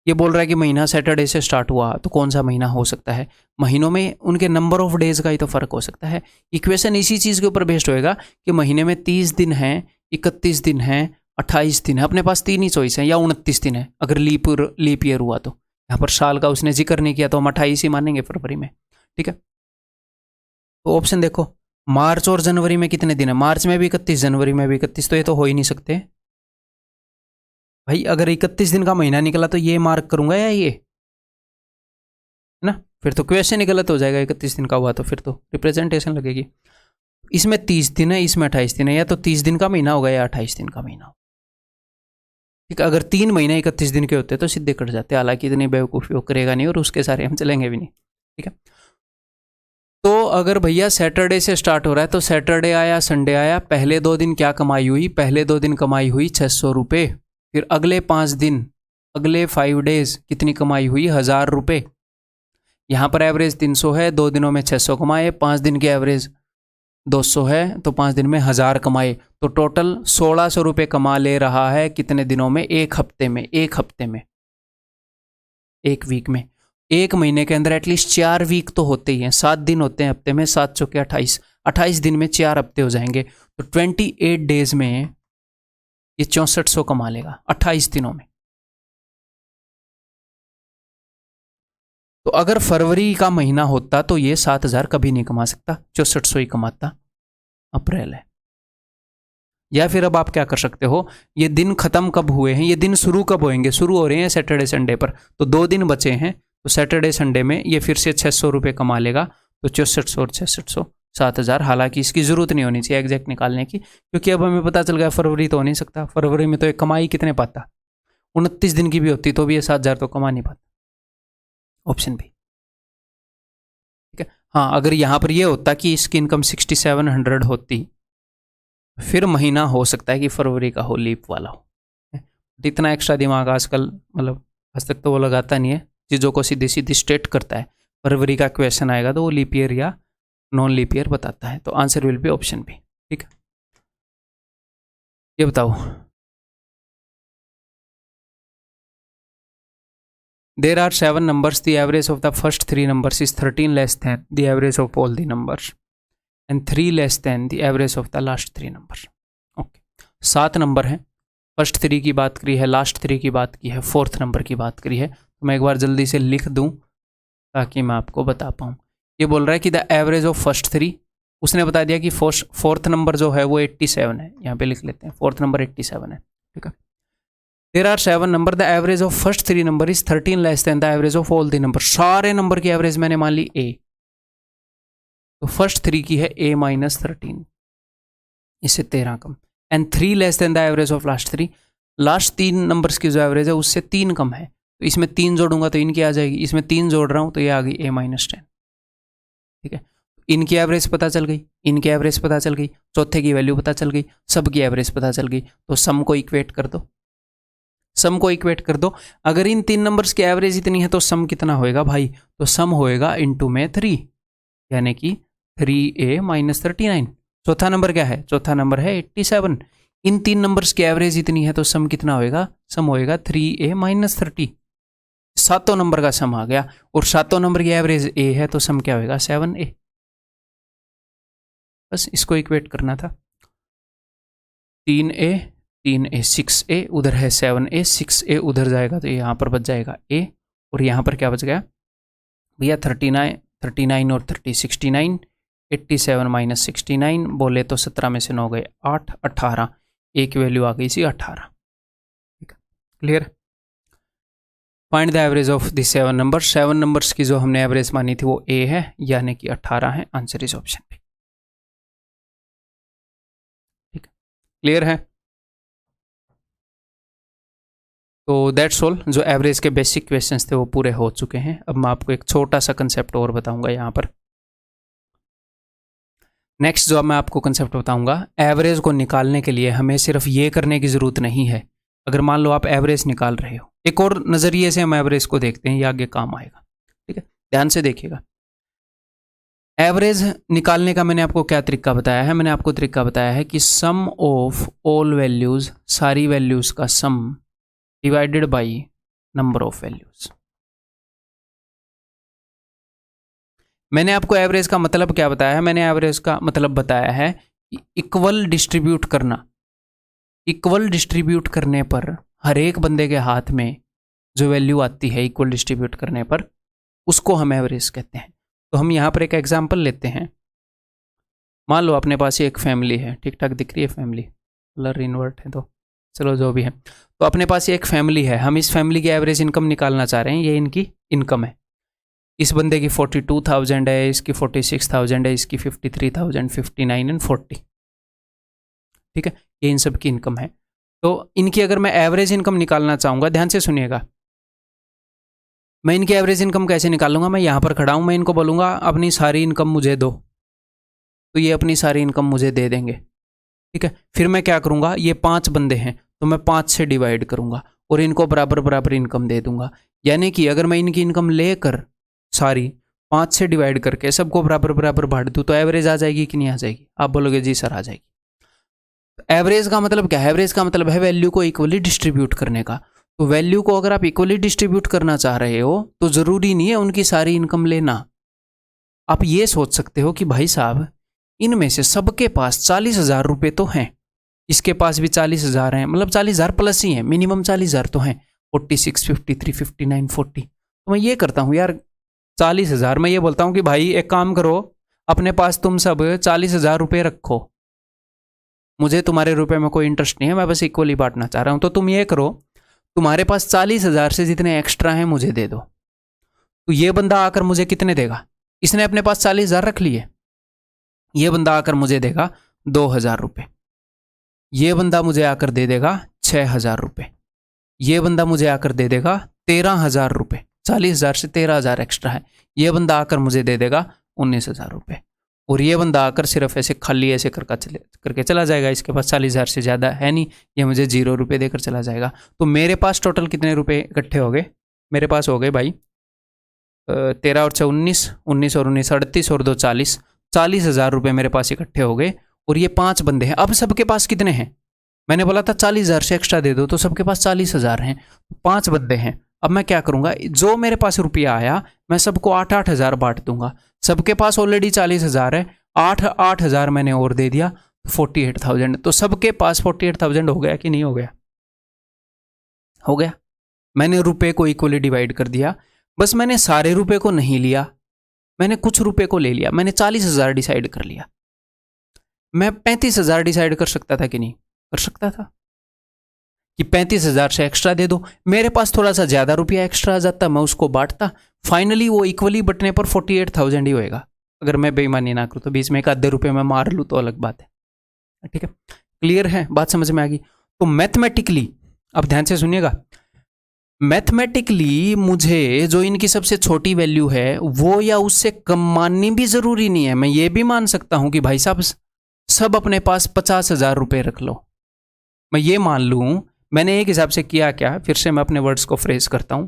ये बोल रहा है कि महीना सैटरडे से स्टार्ट हुआ, तो कौन सा महीना हो सकता है। महीनों में उनके नंबर ऑफ डेज का ही तो फ़र्क हो सकता है। इक्वेशन इसी चीज़ के ऊपर बेस्ड होएगा कि महीने में 30 दिन हैं, 31 दिन हैं, 28 दिन है। अपने पास 3 ही चॉइस हैं, या 29 दिन है अगर लीप ईयर हुआ तो। यहाँ पर साल का उसने जिक्र नहीं किया तो हम 28 ही मानेंगे फरवरी में। ठीक है, तो ऑप्शन देखो, मार्च और जनवरी में कितने दिन है, मार्च में भी 31, जनवरी में भी 31, तो ये तो हो ही नहीं सकते भाई। अगर 31 दिन का महीना निकला तो ये मार्क करूंगा या ये, है ना, फिर तो क्वेश्चन ही गलत हो जाएगा। 31 दिन का हुआ तो फिर तो रिप्रेजेंटेशन लगेगी। इसमें 30 दिन है, इसमें 28 दिन है, या तो 30 दिन का महीना होगा या 28 दिन का महीना होगा। ठीक है, अगर 3 महीने 31 दिन के होते तो सीधे कट जाते, हालांकि इतनी बेवकूफ़ी वो करेगा नहीं और उसके सारे हम चलेंगे भी नहीं। ठीक है, तो अगर भैया सैटरडे से स्टार्ट हो रहा है तो सैटरडे आया, संडे आया, पहले 2 दिन क्या कमाई हुई, पहले 2 दिन कमाई हुई 600 रुपये। फिर अगले 5 दिन, अगले 5 डेज कितनी कमाई हुई, 1000 रुपये। यहाँ पर एवरेज 300 है, 2 दिनों में 600 कमाए, 5 दिन की एवरेज 200 है, तो 5 दिन में 1000 कमाए, तो टोटल 1600 रुपये कमा ले रहा है। कितने दिनों में, एक हफ्ते में, एक हफ्ते में, एक वीक में। एक महीने के अंदर एटलीस्ट 4 वीक तो होते ही हैं, 7 दिन होते हैं हफ्ते में, 7 चौके 28, 28 दिन में 4 हफ्ते हो जाएंगे, तो 28 डेज में ये 6400 कमा लेगा 28 दिनों में। तो अगर फरवरी का महीना होता तो ये 7000 कभी नहीं कमा सकता, 6400 ही कमाता। अप्रैल है। या फिर अब आप क्या कर सकते हो, ये दिन खत्म कब हुए हैं, ये दिन शुरू कब होंगे, शुरू हो रहे हैं सैटरडे संडे पर, तो 2 दिन बचे हैं, तो सैटरडे संडे में ये फिर से 600 रुपये कमा लेगा, तो 6400 और 6600 7000। हालांकि इसकी ज़रूरत नहीं होनी चाहिए एग्जैक्ट निकालने की, क्योंकि अब हमें पता चल गया फरवरी तो हो नहीं सकता, फरवरी में तो एक कमाई कितने पाता, 29 दिन की भी होती तो भी ये 7000 तो कमा नहीं पाता। Option B. ठीक है। हाँ, अगर यहाँ पर ये होता कि इसकी इनकम 6700 होती, फिर महीना हो सकता है कि फरवरी का हो, लीप वाला हो। इतना एक्स्ट्रा दिमाग आजकल मतलब आज तक तो वो लगाता नहीं है, चीज़ों को सीधी सीधी स्टेट करता है। फरवरी का क्वेश्चन आएगा तो वो लीप ईयर या नॉन लीप ईयर बताता है। तो answer will be option B. ठीक है, ये बताओ, there are 7 numbers, the average of the first 3 numbers is 13 less than the average of all the numbers and 3 less than the average of the last 3 numbers. Okay, 7 number हैं, first 3 की बात करी है, last 3 की बात की है, fourth number की बात करी है। तो मैं एक बार जल्दी से लिख दूं ताकि मैं आपको बता पाऊँ। ये बोल रहा है कि द एवरेज ऑफ फर्स्ट 3, उसने बता दिया कि फोर्थ नंबर जो है वो 87 है, यहाँ पे लिख लेते हैं, फोर्थ नंबर 87 है। ठीक है, there are 7 number, the average of first 3 number is 13 less than the average of all the number. सारे नंबर की एवरेज मैंने मान ली ए, तो फर्स्ट 3 की है a माइनस 13, इससे 13 कम, and 3 less than the average of last 3, last 3 numbers की जो एवरेज है उससे 3 कम है। तो इसमें 3 जोड़ूंगा तो इनकी आ जाएगी, इसमें 3 जोड़ रहा हूं तो ये आ गई a माइनस 10। ठीक है, इनकी एवरेज पता चल गई, इनकी एवरेज पता चल गई, चौथे की वैल्यू पता चल गई, सबकी एवरेज पता चल गई। तो सम को इक्वेट कर दो, सम को इक्वेट कर दो। अगर इन 3 नंबर्स की एवरेज इतनी है तो सम कितना होएगा भाई, तो सम होएगा इनटू में 3, यानी कि 3a माइनस 39। चौथा नंबर क्या है, चौथा नंबर है 87। इन 3 नंबर्स की एवरेज इतनी है तो सम कितना होएगा, सम होएगा 3a माइनस 30। सातों नंबर का सम आ गया, और सातों नंबर की एवरेज a है तो सम क्या होएगा 7a। बस इसको इक्वेट करना था। 3a 6a, उधर है 7a, 6a उधर जाएगा तो यहाँ पर बच जाएगा a, और यहाँ पर क्या बच गया भैया 39 और 30 69, 87 माइनस 69 बोले तो 17 में से 9 गए 8, 18, एक वैल्यू आ गई सी 18। ठीक है, clear. Find the average of the 7 numbers, 7 numbers की जो हमने एवरेज मानी थी वो a है, यानी कि 18 है। Answer is option B. ठीक है, क्लियर है। तो दैट्स ऑल, जो एवरेज के बेसिक क्वेश्चंस थे वो पूरे हो चुके हैं। अब मैं आपको एक छोटा सा कंसेप्ट और बताऊंगा यहाँ पर। नेक्स्ट जो मैं आपको कंसेप्ट बताऊंगा, एवरेज को निकालने के लिए हमें सिर्फ ये करने की ज़रूरत नहीं है। अगर मान लो आप एवरेज निकाल रहे हो, एक और नज़रिए से हम एवरेज को देखते हैं, ये आगे काम आएगा। ठीक है, ध्यान से देखिएगा। एवरेज निकालने का मैंने आपको क्या तरीका बताया है, मैंने आपको तरीका बताया है कि सम ऑफ ऑल वैल्यूज़, सारी वैल्यूज़ का सम divided by number of values. मैंने आपको एवरेज का मतलब क्या बताया है, मैंने एवरेज का मतलब बताया है कि इक्वल डिस्ट्रीब्यूट करना। इक्वल डिस्ट्रीब्यूट करने पर हर एक बंदे के हाथ में जो वैल्यू आती है इक्वल डिस्ट्रीब्यूट करने पर, उसको हम एवरेज कहते हैं। तो हम यहाँ पर एक एग्जाम्पल लेते हैं। मान लो अपने पास एक फैमिली है, ठीक ठाक दिख रही है फैमिली, कलर इन्वर्ट है तो चलो जो भी है। तो अपने पास एक फैमिली है, हम इस फैमिली की एवरेज इनकम निकालना चाह रहे हैं। ये इनकी इनकम है, इस बंदे की 42,000 है, इसकी 46,000 है, इसकी 53,000, 59 एंड 40। ठीक है, ये इन सब की इनकम है। तो इनकी अगर मैं एवरेज इनकम निकालना चाहूँगा, ध्यान से सुनिएगा, मैं इनकी एवरेज इनकम कैसे निकालूंगा। मैं यहाँ पर खड़ा हूँ, मैं इनको बोलूँगा अपनी सारी इनकम मुझे दो, तो ये अपनी सारी इनकम मुझे दे देंगे। ठीक है, फिर मैं क्या करूँगा, ये 5 बंदे हैं तो मैं 5 से डिवाइड करूँगा और इनको बराबर बराबर इनकम दे दूंगा। यानी कि अगर मैं इनकी इनकम लेकर सारी 5 से डिवाइड करके सबको बराबर बराबर बांट दूँ तो एवरेज आ जाएगी कि नहीं आ जाएगी? आप बोलोगे जी सर आ जाएगी। एवरेज का मतलब क्या है? एवरेज का मतलब है वैल्यू को इक्वली डिस्ट्रीब्यूट करने का। तो वैल्यू को अगर आप इक्वली डिस्ट्रीब्यूट करना चाह रहे हो तो ज़रूरी नहीं है उनकी सारी इनकम लेना। आप ये सोच सकते हो कि भाई साहब इनमें से सबके पास 40,000 रुपये तो हैं, इसके पास भी 40,000 हैं, मतलब 40,000 प्लस ही हैं, मिनिमम 40,000 तो हैं, 46, 53, 59, 40। तो मैं ये करता हूँ यार 40,000, मैं ये बोलता हूँ कि भाई एक काम करो, अपने पास तुम सब 40,000 रुपये रखो, मुझे तुम्हारे रुपए में कोई इंटरेस्ट नहीं है, मैं बस इक्वली बांटना चाह रहा हूँ। तो तुम ये करो, तुम्हारे पास 40,000 से जितने एक्स्ट्रा हैं मुझे दे दो। तो ये बंदा आकर मुझे कितने देगा, इसने अपने पास 40,000 रख लिए, ये बंदा आकर मुझे देगा 2,000 रुपये, ये बंदा मुझे आकर दे देगा 6,000 रुपये, ये बंदा मुझे आकर दे देगा 13,000 रुपये, 40,000 से 13,000 एक्स्ट्रा है, ये बंदा आकर मुझे दे देगा 19,000 रुपये, और ये बंदा आकर सिर्फ ऐसे खाली ऐसे करके चला जाएगा, इसके पास 40,000 से ज़्यादा है नहीं, ये मुझे 0 रुपये देकर चला जाएगा। तो मेरे पास टोटल कितने रुपए इकट्ठे हो गए, मेरे पास हो गए भाई 13 और 6 19, 19 और 19 38 और 2 40, 40,000 रुपये मेरे पास इकट्ठे हो गए। और ये 5 बंदे हैं, अब सबके पास कितने हैं, मैंने बोला था 40,000 से एक्स्ट्रा दे दो, तो सबके पास 40,000 हैं, 5 बंदे हैं। अब मैं क्या करूंगा, जो मेरे पास रुपया आया मैं सबको 8,000 बांट दूंगा, सबके पास ऑलरेडी 40,000 है, 8,000 मैंने और दे दिया, 48,000। तो सबके पास 48,000 हो गया कि नहीं हो गया, हो गया। मैंने रुपए को इक्वली डिवाइड कर दिया, बस मैंने सारे रुपए को नहीं लिया, मैंने कुछ रुपए को ले लिया, मैंने 40,000 डिसाइड कर लिया। मैं 35,000 डिसाइड कर सकता था कि नहीं कर सकता था, कि 35,000 से एक्स्ट्रा दे दो, मेरे पास थोड़ा सा ज्यादा रुपया एक्स्ट्रा आ जाता, मैं उसको बांटता, फाइनली वो इक्वली बटने पर 48,000 ही होएगा। अगर मैं बेईमानी ना करूँ तो बीच में एक आधे रुपये में मार लूँ तो अलग बात है, ठीक है। क्लियर है, बात समझ में आ गई। तो मैथमेटिकली, अब ध्यान से सुनिएगा, मैथमेटिकली मुझे जो इनकी सबसे छोटी वैल्यू है वो या उससे कम माननी भी जरूरी नहीं है। मैं ये भी मान सकता हूं कि भाई साहब सब अपने पास 50,000 रुपये रख लो, मैं ये मान लूं, मैंने एक हिसाब से किया क्या, फिर से मैं अपने वर्ड्स को फ्रेज करता हूं,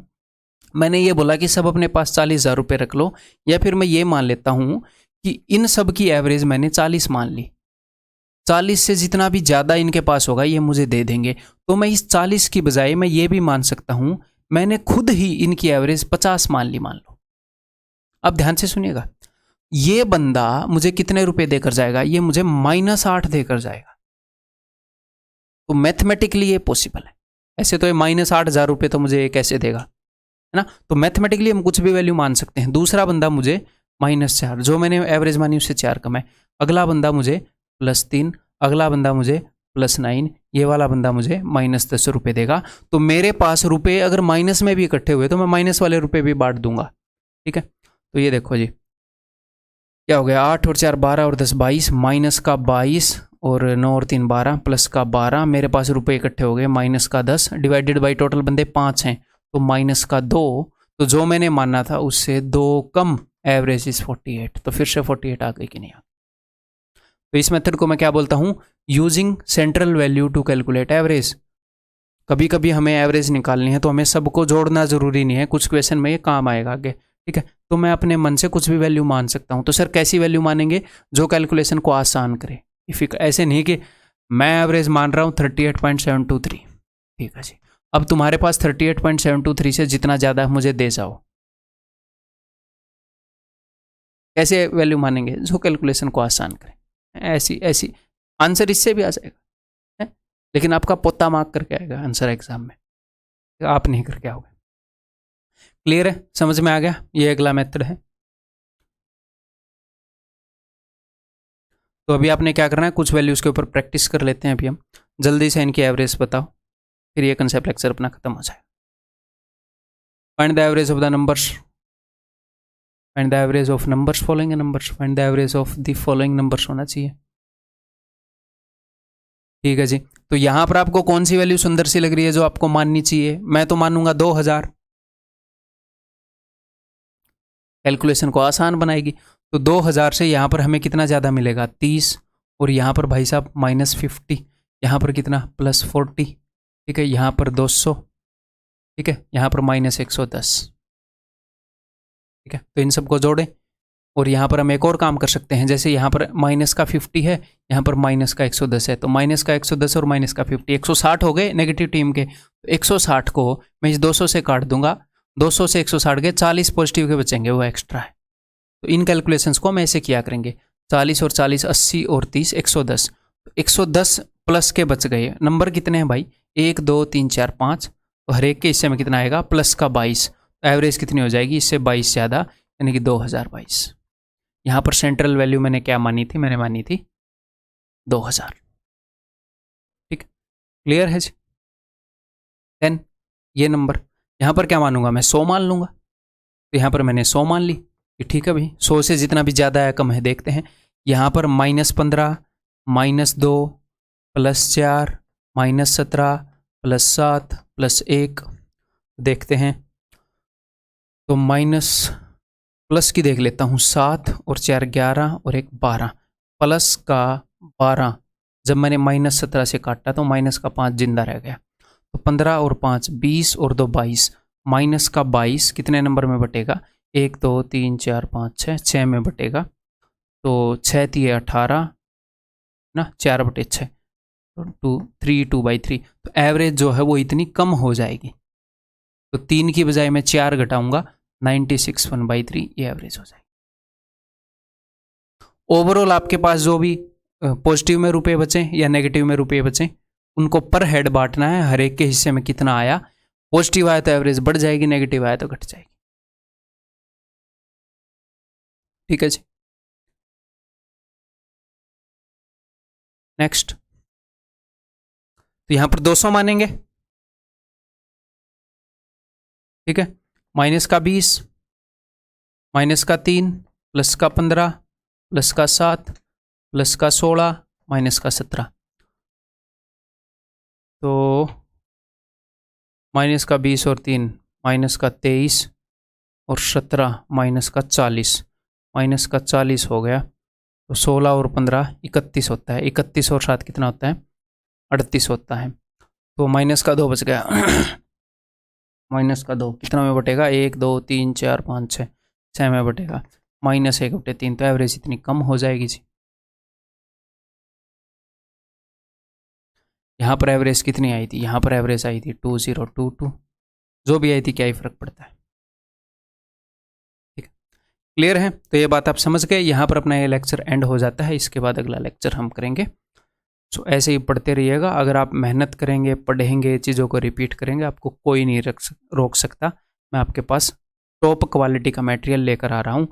मैंने ये बोला कि सब अपने पास 40,000 रुपये रख लो, या फिर मैं ये मान लेता हूं कि इन सब की एवरेज मैंने 40 मान ली, 40 से जितना भी ज़्यादा इनके पास होगा ये मुझे दे देंगे। तो मैं इस 40 की बजाय मैं ये भी मान सकता हूं, मैंने खुद ही इनकी एवरेज 50 मान ली, मान लो। अब ध्यान से सुनिएगा, ये बंदा मुझे कितने रुपए देकर जाएगा, ये मुझे -8 देकर जाएगा। तो मैथमेटिकली ये पॉसिबल है, ऐसे तो ये -8,000 रुपये तो मुझे कैसे देगा, है ना। तो मैथमेटिकली हम कुछ भी वैल्यू मान सकते हैं। दूसरा बंदा मुझे -4, जो मैंने एवरेज मानी उससे 4 कम है, अगला बंदा मुझे +3, अगला बंदा मुझे +9, ये वाला बंदा मुझे -10 रुपये देगा। तो मेरे पास रुपए अगर माइनस में भी इकट्ठे हुए तो मैं माइनस वाले रुपए भी बांट दूंगा, ठीक है। तो ये देखो जी, क्या हो गया, 8 और 4 12 और 10 22, माइनस का 22 और 9 और 3 12 प्लस का 12, मेरे पास रुपए इकट्ठे हो गए माइनस का 10, डिवाइडेड बाई टोटल बंदे 5 हैं तो माइनस का 2, तो जो मैंने माना था उससे 2 कम, एवरेज इज 48। तो फिर से 48 आ गई कि नहीं आ। तो इस मेथड को मैं क्या बोलता हूं, using central value to calculate average. कभी कभी हमें एवरेज निकालनी है तो हमें सबको जोड़ना जरूरी नहीं है, कुछ क्वेश्चन में ये काम आएगा आगे, ठीक है। तो मैं अपने मन से कुछ भी वैल्यू मान सकता हूं। तो सर कैसी वैल्यू मानेंगे, जो कैलकुलेशन को आसान करे। ऐसे नहीं कि मैं एवरेज मान रहा हूं 38.723, ठीक है जी, अब तुम्हारे पास 38.723 से जितना ज़्यादा मुझे दे जाओ, कैसे वैल्यू मानेंगे, जो कैलकुलेशन को आसान करे। ऐसी आंसर इससे भी आ जाएगा है? लेकिन आपका पोता मार्क करके आएगा आंसर एग्जाम में, आप नहीं करके आओगे। क्लियर है, समझ में आ गया, ये अगला मेथड है। तो अभी आपने क्या करना है, कुछ वैल्यूज के ऊपर प्रैक्टिस कर लेते हैं अभी हम, जल्दी से इनकी एवरेज बताओ, फिर ये कंसेप्ट लेक्चर अपना खत्म हो जाए। Find the average of the numbers, find the average of numbers following numbers, find the average of the following numbers होना चाहिए, ठीक है जी। तो यहां पर आपको कौन सी वैल्यू सुंदर सी लग रही है जो आपको माननी चाहिए, मैं तो मानूंगा 2000, कैलकुलेशन को आसान बनाएगी। तो 2000 से यहाँ पर हमें कितना ज़्यादा मिलेगा 30, और यहाँ पर भाई साहब -50, यहाँ पर कितना +40, ठीक है, यहाँ पर 200, ठीक है, यहाँ पर -110, ठीक है। तो इन सबको जोड़ें, और यहाँ पर हम एक और काम कर सकते हैं, जैसे यहाँ पर -50 है, यहाँ पर -110 है, तो -110 और -50 160 हो गए नेगेटिव टीम के। तो 160 को मैं इस 200 से काट दूंगा, 200 से 160 के 40 पॉजिटिव के बचेंगे, वो एक्स्ट्रा है। तो इन कैलकुलेशंस को हम ऐसे किया करेंगे, 40 और 40 80 और 30 110, 110 प्लस के बच गए, नंबर कितने हैं भाई 1 2 3 4 5, तो हर एक के हिस्से में कितना आएगा प्लस का 22, एवरेज कितनी हो जाएगी इससे 22 ज़्यादा, यानी कि 2022। यहाँ पर सेंट्रल वैल्यू मैंने क्या मानी थी, मैंने मानी थी 2000, ठीक, क्लियर है जी। देन ये नंबर यहाँ पर क्या मानूंगा मैं 100 मान लूंगा, तो यहाँ पर मैंने 100 मान ली कि ठीक है भाई 100 से जितना भी ज़्यादा है कम है देखते हैं। यहाँ पर -15 -2 +4 -17 +7 +1 देखते हैं। तो माइनस प्लस की देख लेता हूँ 7 और 4 11 और 1 12 प्लस का 12 जब मैंने -17 से काटा तो माइनस का 5 जिंदा रह गया। तो 15 और 5 20 और 2 22 माइनस का 22 कितने नंबर में बटेगा 1 2 3 4 5 6 में बटेगा। तो 6 3 18 ना 4/6 तो 2/3 तो एवरेज जो है वो इतनी कम हो जाएगी। तो 3 की बजाय मैं 4 घटाऊंगा 96 1/3 ये एवरेज हो जाएगी। ओवरऑल आपके पास जो भी पॉजिटिव में रुपए बचे या नेगेटिव में रुपए बचे उनको पर हेड बांटना है, हर एक के हिस्से में कितना आया। पॉजिटिव आया तो एवरेज बढ़ जाएगी, नेगेटिव आया तो घट जाएगी। ठीक है जी। नेक्स्ट, तो यहां पर 200 मानेंगे। ठीक है, माइनस का 20 माइनस का 3 प्लस का 15 प्लस का 7 प्लस का 16 माइनस का 17 तो माइनस का 20 और 3 माइनस का 23 और 17 माइनस का 40 माइनस का 40 हो गया। तो 16 और 15 31 होता है। 31 और 7 कितना होता है 38 होता है। तो माइनस का 2 बच गया माइनस का 2 कितना में बटेगा 1 2 3 4 5 6 में बटेगा -1/3। तो एवरेज इतनी कम हो जाएगी जी। यहाँ पर एवरेज कितनी आई थी, यहाँ पर एवरेज आई थी 2022। जो भी आई थी क्या ही फर्क पड़ता है। ठीक है, क्लियर है। तो ये बात आप समझ गए। यहाँ पर अपना ये लेक्चर एंड हो जाता है। इसके बाद अगला लेक्चर हम करेंगे। सो ऐसे ही पढ़ते रहिएगा। अगर आप मेहनत करेंगे, पढ़ेंगे, चीज़ों को रिपीट करेंगे, आपको कोई नहीं रोक सकता। मैं आपके पास टॉप क्वालिटी का मटेरियल लेकर आ रहा हूँ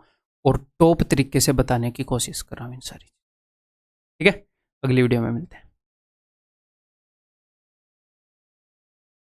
और टॉप तरीके से बताने की कोशिश कर रहा हूँ इन सारी। ठीक है, अगली वीडियो में मिलते हैं।